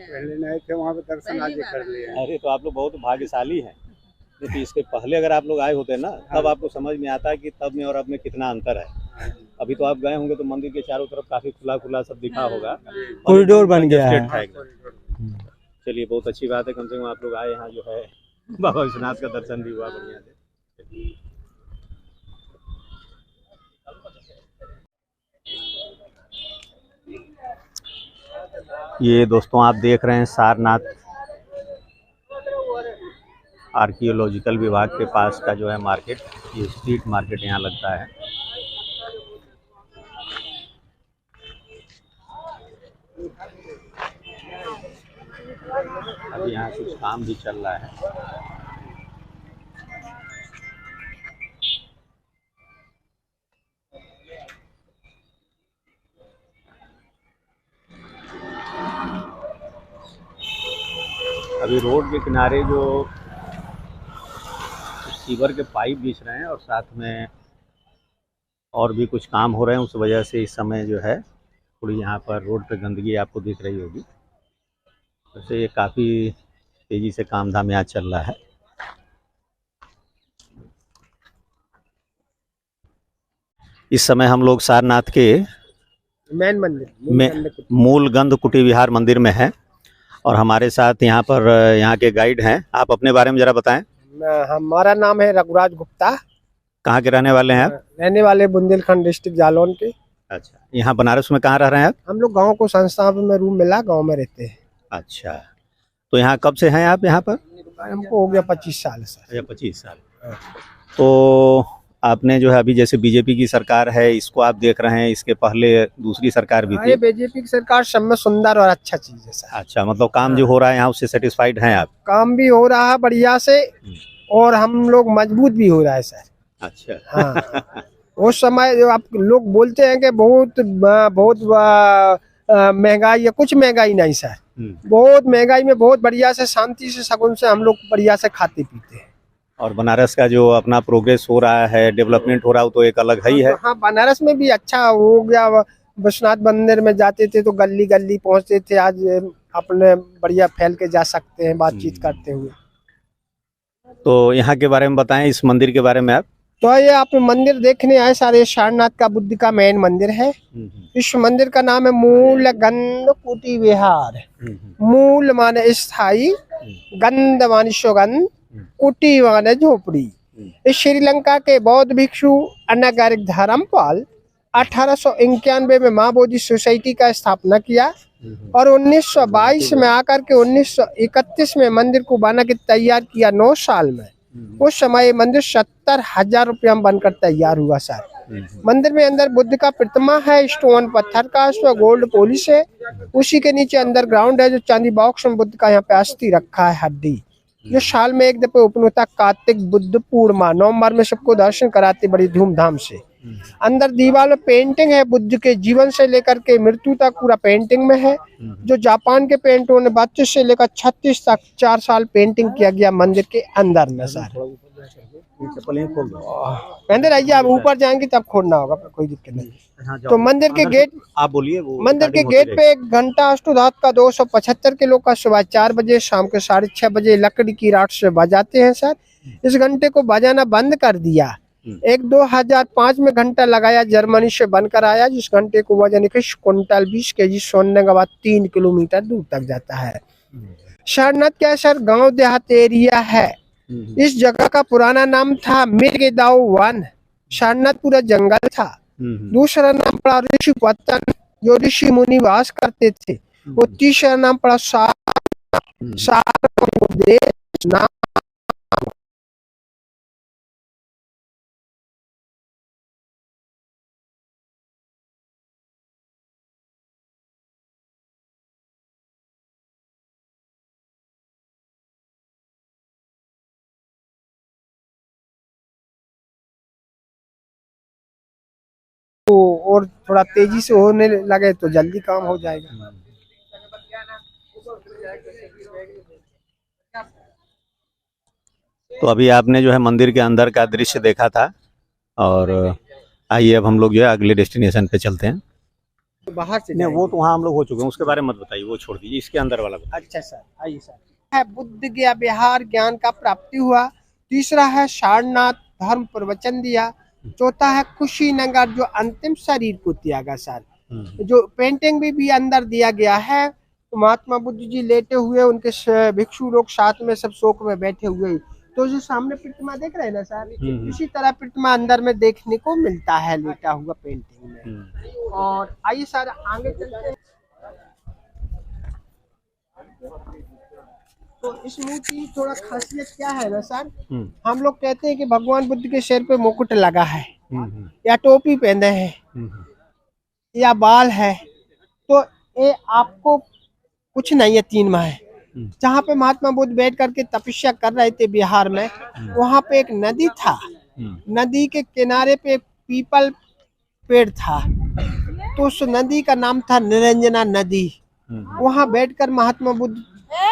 पहले नहीं थे, वहाँ पे दर्शन आज कर लिए। अरे तो आप लोग बहुत भाग्यशाली हैं, क्योंकि इसके पहले अगर आप लोग आए होते ना तब आपको समझ में आता है कि तब में और अब में कितना अंतर है। अभी तो आप गए होंगे तो मंदिर के चारों तरफ काफी खुला खुला सब दिखा होगा, कॉरिडोर बन गया है। चलिए बहुत अच्छी बात है, कम से कम आप लोग आए यहाँ जो है बाबा विश्वनाथ का दर्शन भी हुआ बढ़िया से। ये दोस्तों आप देख रहे हैं सारनाथ आर्कियोलॉजिकल विभाग के पास का जो है मार्केट, ये स्ट्रीट मार्केट यहाँ लगता है। अभी यहाँ कुछ काम भी चल रहा है। अभी रोड के किनारे जो सीवर के पाइप बिछ रहे हैं और साथ में और भी कुछ काम हो रहे हैं, उस वजह से इस समय जो है थोड़ी यहाँ पर रोड पे गंदगी आपको दिख रही होगी। वैसे ये काफ़ी तेज़ी से काम धाम यहाँ चल रहा है। इस समय हम लोग सारनाथ के मेन मंदिर मूल गंधकुटी विहार मंदिर में है और हमारे साथ यहाँ पर यहाँ के गाइड हैं। आप अपने बारे में ज़रा बताएं। हमारा नाम है रघुराज गुप्ता। कहाँ के रहने वाले हैं आप? रहने वाले बुंदेलखंड डिस्ट्रिक्ट जालौन के। अच्छा, यहाँ बनारस में कहाँ रह रहे हैं आप? हम लोग गांव को संस्था में रूम मिला, गांव में रहते हैं। अच्छा, तो यहाँ कब से हैं आप यहाँ पर? हमको हो गया 25 साल सर। 25 साल। तो आपने जो है अभी जैसे बीजेपी की सरकार है इसको आप देख रहे हैं, इसके पहले दूसरी सरकार भी थी। बीजेपी की सरकार सब में सुंदर और अच्छा चीज है सर। अच्छा, मतलब काम जो हो रहा है यहाँ उससे सेटिस्फाइड हैं आप? काम भी हो रहा है बढ़िया से और हम लोग मजबूत भी हो रहा है सर। अच्छा। हाँ उस समय जो आप लोग बोलते हैं कि बहुत महंगाई या कुछ महंगाई नहीं सर, बहुत महंगाई में बहुत बढ़िया से शांति से सगुन से हम लोग बढ़िया से खाते पीते हैं। और बनारस का जो अपना प्रोग्रेस हो रहा है, डेवलपमेंट हो रहा है, तो एक अलग ही है। हाँ बनारस में भी अच्छा हो गया। विश्वनाथ मंदिर में जाते थे तो गली गली पहुंचते थे, आज अपने बढ़िया फैल के जा सकते हैं बातचीत करते हुए। तो यहाँ के बारे में बताएं, इस मंदिर के बारे में आप। तो ये आप मंदिर देखने आए सारे, सारनाथ का बुद्ध का मेन मंदिर है। इस मंदिर का नाम है मूल गंधकुटी विहार। मूल माने स्थाई, गंध माने सुगंध, कुटी माने झोपड़ी। इस श्रीलंका के बौद्ध भिक्षु अनागारिक धर्मपाल 1891 में माँ बोधि सोसाइटी का स्थापना किया और 1922 में आकर के 1931 में मंदिर को बना के तैयार किया 9 साल में। उस समय ये मंदिर 70,000 रुपया में बनकर तैयार हुआ सर। मंदिर में अंदर बुद्ध का प्रतिमा है, स्टोन पत्थर का, उसमें गोल्ड पॉलिश है। उसी के नीचे अंडरग्राउंड है जो चांदी बॉक्स में बुद्ध का यहाँ पे अस्थि रखा है, हड्डी, जो साल में एक दफे ओपन होता है। कार्तिक बुद्ध पूर्णिमा नवंबर में सबको दर्शन कराते बड़ी धूमधाम से। अंदर दीवार में पेंटिंग है, बुद्ध के जीवन से लेकर के मृत्यु तक पूरा पेंटिंग में है। जो जापान के पेंटरों ने 25 से लेकर 36 तक 4 साल पेंटिंग किया गया मंदिर के अंदर में सर। अंदर आइए, आप ऊपर जाएंगे तब खोलना होगा, कोई दिक्कत नहीं। तो मंदिर के गेट, आप बोलिए। मंदिर के गेट पे एक घंटा अष्टोधात का 275 किलो का सुबह 4 बजे शाम के 6:30 बजे लकड़ी की राट से बजाते हैं सर। इस घंटे को बजाना बंद कर दिया। 2005 में घंटा लगाया, जर्मनी से बनकर आया, जिस घंटे को वजन 21 क्विंटल 20 केजी सोने के बाद 3 किलोमीटर दूर तक जाता है। सारनाथ क्या सर, गांव देहात एरिया है। इस जगह का पुराना नाम था मिर्गेदाव वन। सारनाथ पूरा जंगल था। दूसरा नाम पड़ा ऋषि पत्तन, जो ऋषि मुनि वास करते थे। वो तीसरा नाम पड़ा सार नाम। तो और थोड़ा तेजी से होने लगे तो जल्दी काम हो जाएगा। तो अभी आपने जो है मंदिर के अंदर का दृश्य देखा था, और आइए अब हम लोग जो है अगले डेस्टिनेशन पे चलते हैं। तो बाहर से नहीं, वो तो वहाँ हम लोग हो चुके हैं, उसके बारे में मत बताइए, वो छोड़ दीजिए, इसके अंदर वाला बताइए। अच्छा सर, आइए सर। है बुद्ध गया बिहार, ज्ञान का प्राप्ति हुआ। तीसरा है सारनाथ, धर्म प्रवचन दिया। चौथा है कुशीनगर, जो अंतिम शरीर को त्यागा सर। जो पेंटिंग भी अंदर दिया गया है। तो महात्मा बुद्ध जी लेटे हुए, उनके भिक्षु लोग साथ में सब शोक में बैठे हुए। तो जो सामने प्रतिमा देख रहे हैं ना सर, इसी तरह प्रतिमा अंदर में देखने को मिलता है लेटा हुआ पेंटिंग में। और आइए सर आगे चलते हैं। तो इस मूर्ति की थोड़ा खासियत क्या है ना सर, हम लोग कहते हैं कि भगवान बुद्ध के सिर पे मुकुट लगा है, या टोपी पहने हैं, या बाल है। तो ये आपको कुछ नहीं है, 3 माह है। जहाँ पे महात्मा बुद्ध बैठ करके तपस्या कर रहे थे बिहार में, वहाँ पे एक नदी था। नदी के किनारे पे एक पीपल पेड़ था, तो उस नदी का नाम था निरंजना नदी। वहाँ बैठकर महात्मा बुद्ध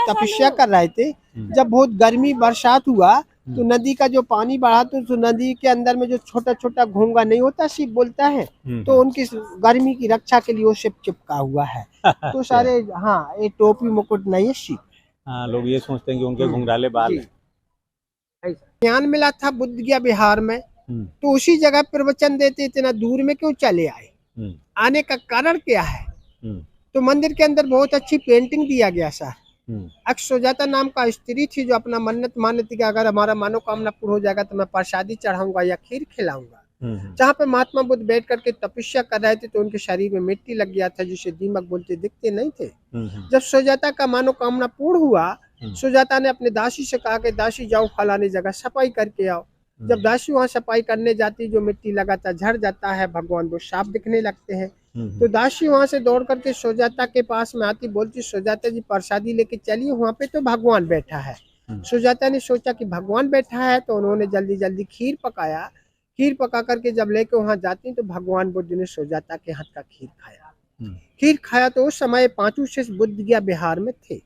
तपस्या कर रहे थे। जब बहुत गर्मी बरसात हुआ तो नदी का जो पानी बढ़ा, तो नदी के अंदर में जो छोटा छोटा घोंगा नहीं होता, शिप बोलता है, तो उनकी गर्मी की रक्षा के लिए वो शिप चिपका हुआ है। तो सारे, हाँ, ये टोपी मुकुट नहीं है, शिप। हाँ, लोग ये सोचते हैं कि उनके घुंघराले बाल हैं। ज्ञान मिला था बुद्ध गया बिहार में, तो उसी जगह प्रवचन देते, इतना दूर में क्यों चले आए, आने का कारण क्या है। तो मंदिर के अंदर बहुत अच्छी पेंटिंग दिया गया सर। अक्षुजाता नाम का स्त्री थी, जो अपना मन्नत मानी थी कि अगर हमारा मनोकामना पूर्ण हो जाएगा तो मैं प्रसादी चढ़ाऊंगा या खीर खिलाऊंगा। जहाँ पे महात्मा बुद्ध बैठ करके तपस्या कर रहे थे, तो उनके शरीर में मिट्टी लग गया था, जिसे दीमक बोलते, दिखते नहीं थे। जब सुजाता का मनोकामना पूर्ण हुआ, सुजाता ने अपने दासी से कहा कि दासी जाओ फलानी जगह सफाई करके आओ। जब दासी वहाँ सफाई करने जाती, जो मिट्टी लगातार झड़ जाता है, भगवान वो साफ दिखने लगते हैं। तो दासी वहां से दौड़ करके सुजाता के पास में आती, बोलती सुजाता जी प्रसादी लेके चलिए, वहाँ पे तो भगवान बैठा है। सुजाता ने सोचा कि भगवान बैठा है, तो उन्होंने जल्दी जल्दी खीर पकाया। खीर पका करके जब लेके वहां जाती, तो भगवान बुद्ध ने सुजाता के हाथ का खीर खाया। खीर खाया तो उस समय 5 शिष्य बुद्ध गया बिहार में थे।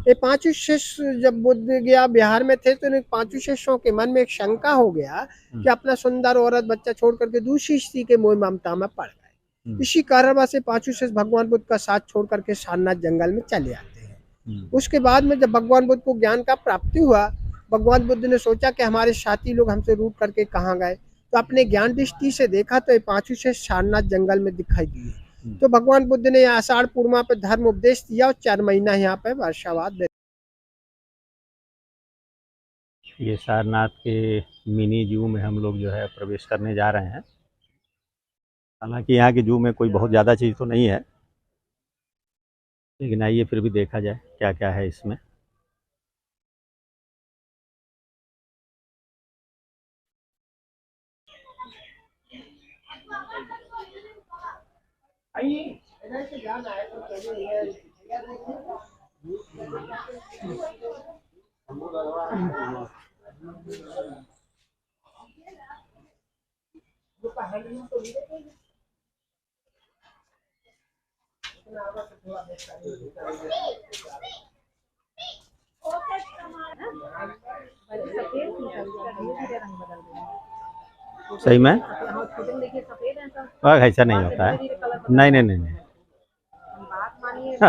ये 5 शिष्य जब बुद्ध गया बिहार में थे, तो इन 5 शिष्यों के मन में एक शंका हो गया कि अपना सुंदर औरत बच्चा छोड़ करके दूसरी स्त्री के मोह ममता में पड़ गए। इसी कारण से 5 शिष्य भगवान बुद्ध का साथ छोड़ करके सारनाथ जंगल में चले आते हैं। उसके बाद में जब भगवान बुद्ध को ज्ञान का प्राप्ति हुआ, भगवान बुद्ध ने सोचा कि हमारे साथी लोग हमसे रूठ करके कहाँ गए, तो अपने ज्ञान दृष्टि से देखा तो ये 5 शिष्य सारनाथ जंगल में दिखाई दिए। तो भगवान बुद्ध ने आषाढ़ पूर्णिमा पे धर्म उपदेश दिया, और 4 महीना यहाँ पे वर्षावाद। ये सारनाथ के मिनी जू में हम लोग जो है प्रवेश करने जा रहे हैं। हालांकि यहाँ के जू में कोई बहुत ज़्यादा चीज़ तो नहीं है, लेकिन आइए फिर भी देखा जाए क्या क्या है इसमें। इधर से जाना है तो चलिए ये सही में ऐसा नहीं होता है। नहीं नहीं नहीं नहीं।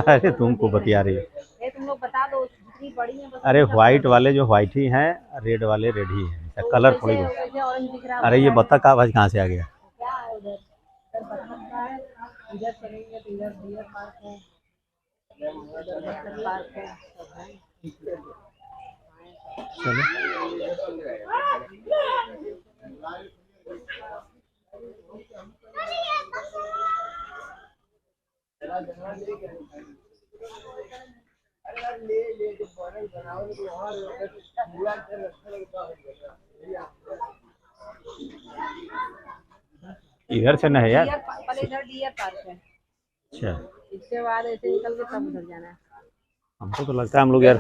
अरे तुमको बतिया रही है। तुम लोग बता दो जितनी बड़ी है बस। अरे व्हाइट वाले जो व्हाइट ही हैं, रेड वाले रेड ही हैं, ऐसा कलर थोड़ी बहुत। वैसे ऑरेंज दिख रहा है। अरे ये बत्तख का आवाज कहाँ से आ गया? क्या है उधर? इधर बत्तख का है। इधर चलेंगे तो इधर डियर पार्क है, इधर बत्तख पार्क है, सब है। चलो इधर से नहीं है यार। पहले इधर डियर पार्क है, अच्छा, इसके बाद ऐसे निकल के तब उधर जाना है। हमको तो लगता है हम लोग यार,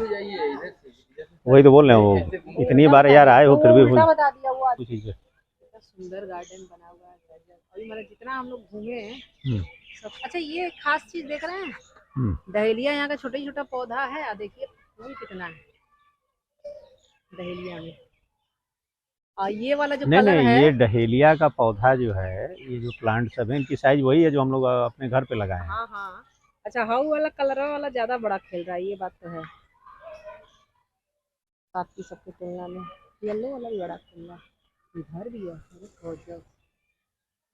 वही तो बोल रहे हैं, वो इतनी बार यार आए हो फिर भी उल्टा बता दिया वो कुछ चीज़। इतना सुंदर गार्डन बना हुआ है गजब। अभी मतलब जितना हम लोग घूमे हैं सब। अच्छा ये एक खास चीज देख रहे हैं, डहेलिया यहाँ का छोटा छोटा पौधा है। और देखिए फूल कितना है डहेलिया में। और ये वाला जो नहीं कलर नहीं, है, ये डहेलिया का पौधा जो है, ये जो प्लांट सब है, इनकी साइज वही है जो हम लोग अपने घर पे लगाए हैं। हाँ हाँ। अच्छा हाउ वाला कलर वाला ज्यादा बड़ा खेल रहा है, ये बात तो है बाकी सबकी तुलना में। येलो वाला भी बड़ा खेल रहा है। इधर भी है, अरे गजब,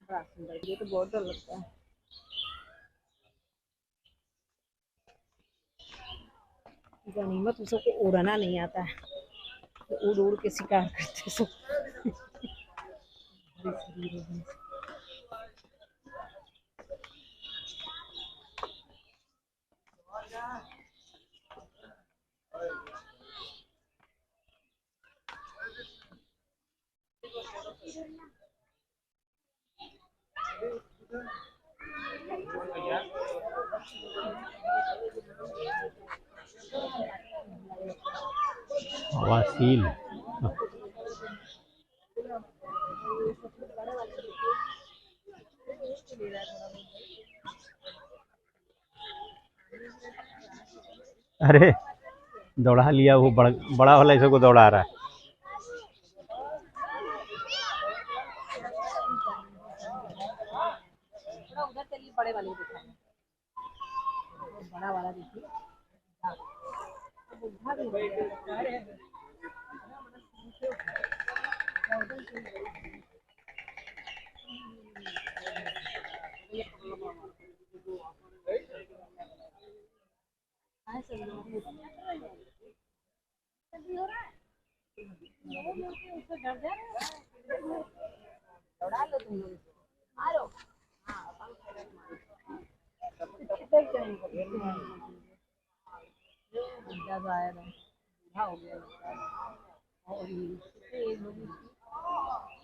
बड़ा सुंदर। ये तो बहुत डर लगता है। गनीमत उसको उड़ना नहीं आता है, तो उड़ उड़ के शिकार करते सब। वासील अरे दौड़ा लिया वो, बड़ा वाला ऐसे को दौड़ा रहा है। उधर चलिए बड़े वाले दिखा, बड़ा वाला देखिए। बुढ़ा भी हो गया। दौड़ा लो तुम लोग, मारो। ज्यादा आया था, बूढ़ा हो गया लगता है। और ये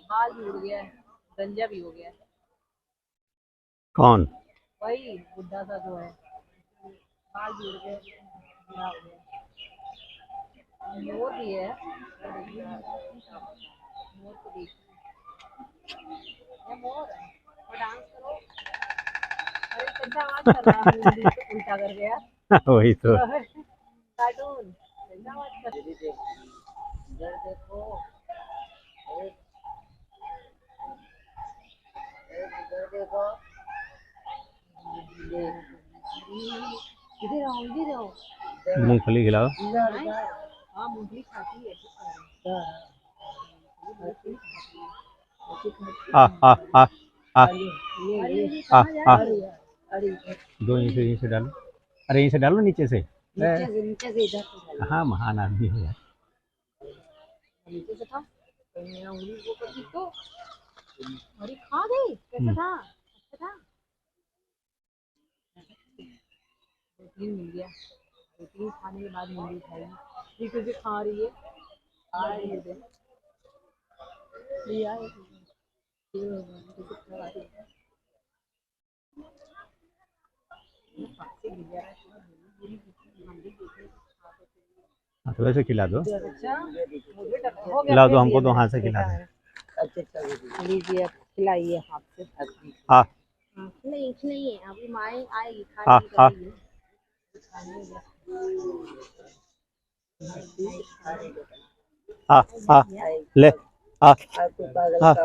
बाल भी उड़ गया है, गंजा भी हो गया है। कौन? वही बुढ़ा सा जो है, बाल भी उड़ गए, बूढ़ा हो गया। मोर भी है, मोर को देखिए, ये मोर है, और डांस करो। अरे कैसा आवाज कर रहा है, उल्टा कर गया। वही तो। कार्टून कैसा आवाज कर रही है। इधर देखो, इधर देखो, इधर आओ, इधर आओ। मूंगफली खिलाओ। हाँ मूंगफली खाती है। आ आ आ आ ये आ आ अरे दो यहीं से डालो। अरे यहीं से डालो नीचे से। नीचे से इधर हाँ महान आदमी हो यार। नीचे से था, मेरा उंगली वो कर दी तो अरे खा गई। कैसा था? अच्छा था। प्रोटीन मिल गया, प्रोटीन खाने के बाद मूली खाएगी। ये कैसे खा रही है, खा रही है। लिया है। हाँ, तो वैसे खिला दो, अच्छा मुझे डर हो गया, खिला दो फेंक हमको दिया तो हाथ से मैंने, खिला बेकार दे। है। लीजिए खिलाइए हाथ से। हाँ नहीं नहीं, अभी माए आएगी हाँ खाएगी हाँ करेगी। हाँ हाँ, ले हाँ हाँ,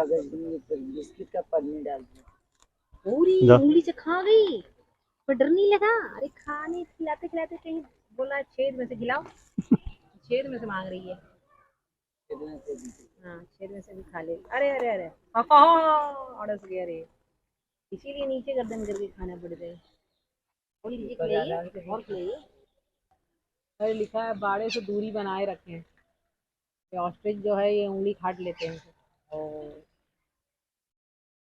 पूरी दो उंगली से खा गई, पर डर नहीं लगा? अरे खाने खिलाते खिलाते कहीं बोला छेद में से खिलाओ, छेद में से मांग रही है। हाँ छेद में से भी खा ले। अरे अरे अरे अड़स गया रे, इसीलिए नीचे गर्दन करके खाना पड़ रहा है। और लीजिए खिलाइए और खिलाइए। अरे लिखा है बाड़े से दूरी बनाए रखें। ये ऑस्ट्रिच जो है ये उंगली काट लेते हैं। और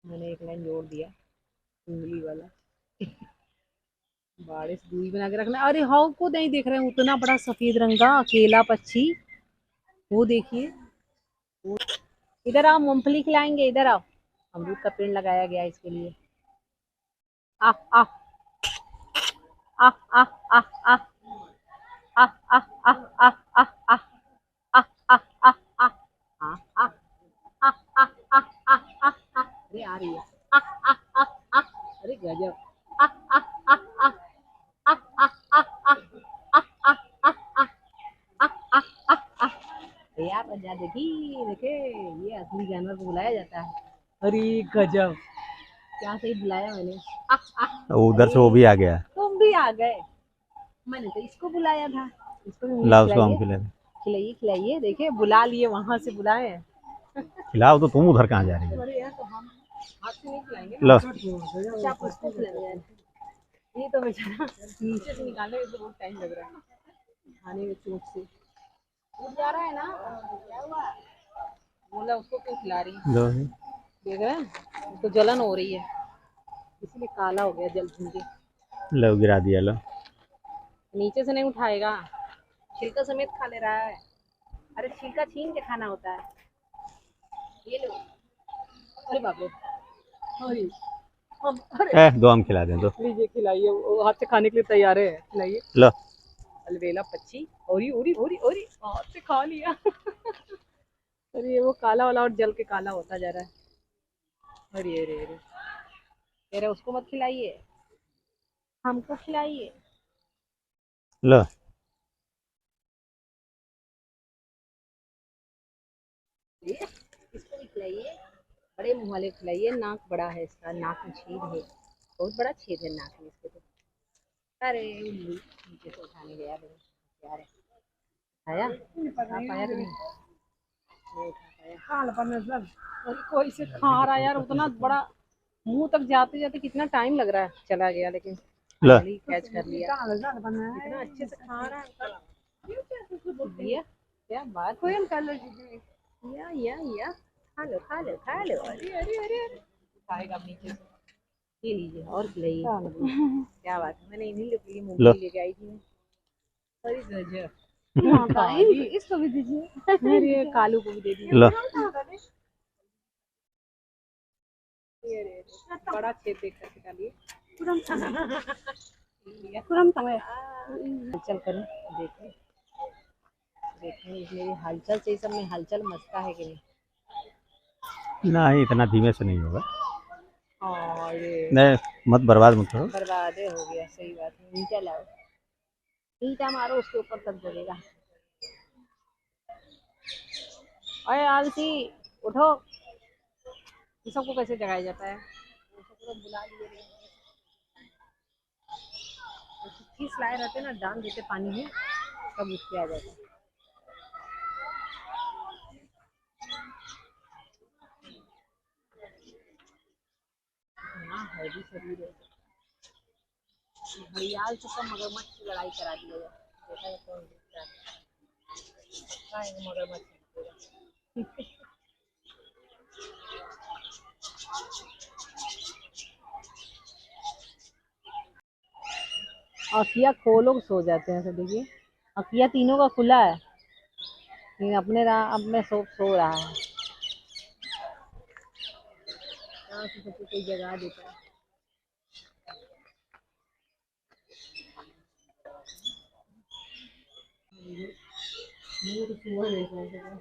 मैंने एक लाइन जोड़ दिया उंगली वाला। बाड़े से दूरी बना के रखना। अरे हाउ को नहीं देख रहे हैं, उतना बड़ा सफेद रंग का अकेला पक्षी, वो देखिए। इधर आओ, मूंगफली खिलाएंगे, इधर आओ। अमरूद का पेड़ लगाया गया है इसके लिए। आ आ आ आ आ आ आ आ आ आ आ आ आ आ आ आ आ अरे आ रही है। आ आ आ आ अरे गजब। आ आ आ आ आ आ आ आ आ आ आ आ आ आ यार रजा देखी, देखे ये असली जानवर को बुलाया जाता है। अरे गजब, क्या सही बुलाया मैंने। उधर से वो भी आ गया। तुम भी आ गए, मैंने तो इसको बुलाया था। इसको भी ला उसको हम खिलाइए खिला दे। खिलाइए खिलाइए। देखिए बुला लिए, वहां से बुलाए। खिलाओ तो, तुम उधर कहाँ जा रही हो? अरे यार तो हम हाथ से नहीं खिलाएंगे लो ना। अच्छा आप उसको खिलाएंगे यार, ये तो बेचारा नीचे से निकालने में तो बहुत टाइम लग रहा है खाने में, चोट से उठ जा रहा है ना। क्या हुआ, बोला उसको क्यों खिला रही है? लो देख रहे हैं उसको जलन हो रही है, इसलिए काला हो गया जल भून के। लो, गिरा दिया लो। नीचे से नहीं उठाएगा, छिलका समेत खा ले रहा है। अरे छिलका छीन के खाना होता है। ये लो। अरे बाप रे, अरे अरे दो हम खिला दें, दो लीजिए खिलाइए, वो हाथ से खाने के लिए तैयार है, खिलाइए। लो। अलवेला पक्षी ओरी ओरी ओरी ओरी हाथ से खा लिया। अरे ये वो काला वाला और जल के काला होता जा रहा है। अरे अरे अरे अरे उसको मत खिलाइए, हमको खिलाइए। लो इसको भी खिलाइए, बड़े मुँह वाले खिलाइए। नाक बड़ा है इसका, नाक में छेद है, बहुत बड़ा छेद है नाक में इसके तो। अरे उल्लू नीचे से उठाने गया, बड़े प्यार है। खाया खा पाया कि नहीं? नहीं खा पाया। और कोई से खा रहा है यार, उतना बड़ा मुंह तक जाते जाते कितना टाइम लग रहा है, चला गया लेकिन लो। फाइनली कैच कर लिया। इतना अच्छे से खा रहा है दिया। क्या बात है। या खा लो खा लो खा लो। अरे अरे अरे अरे खाएगा अब नीचे से। ये लीजिए और खिलाइए। क्या बात है, मैंने इन्हीं लोग के लिए मूंगफली लेके आई थी। अरे गजब, इसको भी दीजिए। अरे कालू को भी दे दीजिए। लो बड़ा छेद देख कर निकालिए। हलचल करें, देखें देखें मेरी हलचल से, सब में हलचल मचता है कि नहीं। नहीं, इतना धीमे से नहीं होगा। अरे नहीं, मत बर्बाद मत करो। बर्बाद हो गया, सही बात है। ईंटा लाओ, ईंटा मारो उसके ऊपर तक जलेगा। अरे आलसी उठो, ये सबको कैसे जगाया जाता है? सबको तो बुला लिए, चीज लाए रहते ना, डाल देते पानी में, तब उठ के आ जाता है। इतना हैवी शरीर है। घड़ियाल से सब मगरमच्छ की लड़ाई करा दी है। देखा है कौन जीतता है? मगरमच्छ जीतेगा। अखिया खोलो सो जाते हैं, तो देखिए अखिया तीनों का खुला है, लेकिन अपने सो रहा है। यहाँ से सबको कोई जगा देता है। मुंह तो सुअर है ऐसे तो।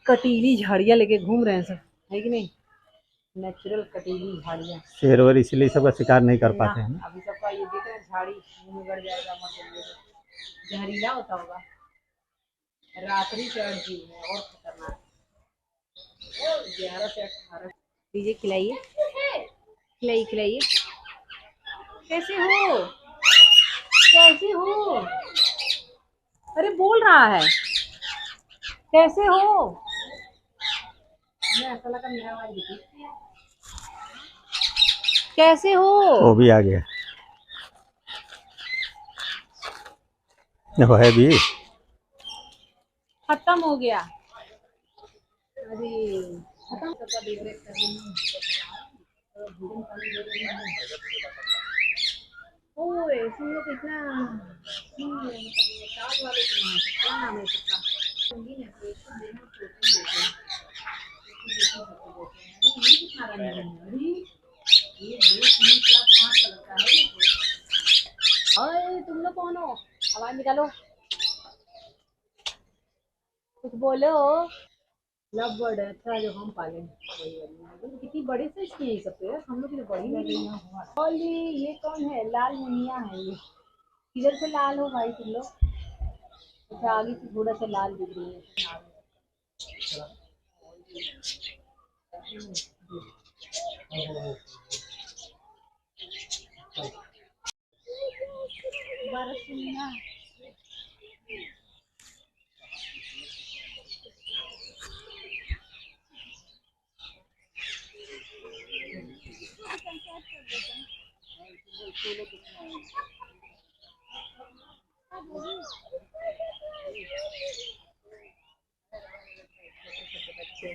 कटीली झाड़ियाँ लेके घूम रहे हैं सब, है कि नहीं? नेचुरल कटीली झाड़ियाँ। शेर वेर इसलिए सबका शिकार नहीं कर पाते हैं ना। अभी सबका ये देख रहे हैं, झाड़ी मुंह में गड़ जाएगा, मत बोलिए। जहरीला होता होगा। रात्रि चढ़ जीव है और खतरनाक। 11 से 18 दीजिए, खिलाइए खिलाइए खिलाइए। कैसे हो? कैसे हो? अरे बोल रहा है, कैसे हो? मैं ऐसा लगा मेरा आवाज दिखी। कैसे हो? वो भी आ गया, वो है भी। खत्म हो गया। अरे खत्म सबका देख रेख कर रही हूँ। ओए सुन लो कितना मतलब ताज वाले तो हैं, क्या नाम है सबका? रंगीन है, तो इसको देना प्रोटीन देते हैं। अरे ये कितना रंगीन है, अरे ये 2 3 4 5 कलर का है ये। ओए तुम लोग कौन हो? आवाज निकालो, कुछ बोलो। लव बर्ड है, अच्छा जो हम पाले वही वाली। कितनी बड़ी साइज की है ये सब तो यार, हम लोग की तो बड़ी लग रही है। और ये कौन है? लाल मुनिया है ये। किधर से लाल हो भाई तुम लोग? अच्छा आगे से थोड़ा सा लाल दिख रही है। बारहसिंगा। बच्चे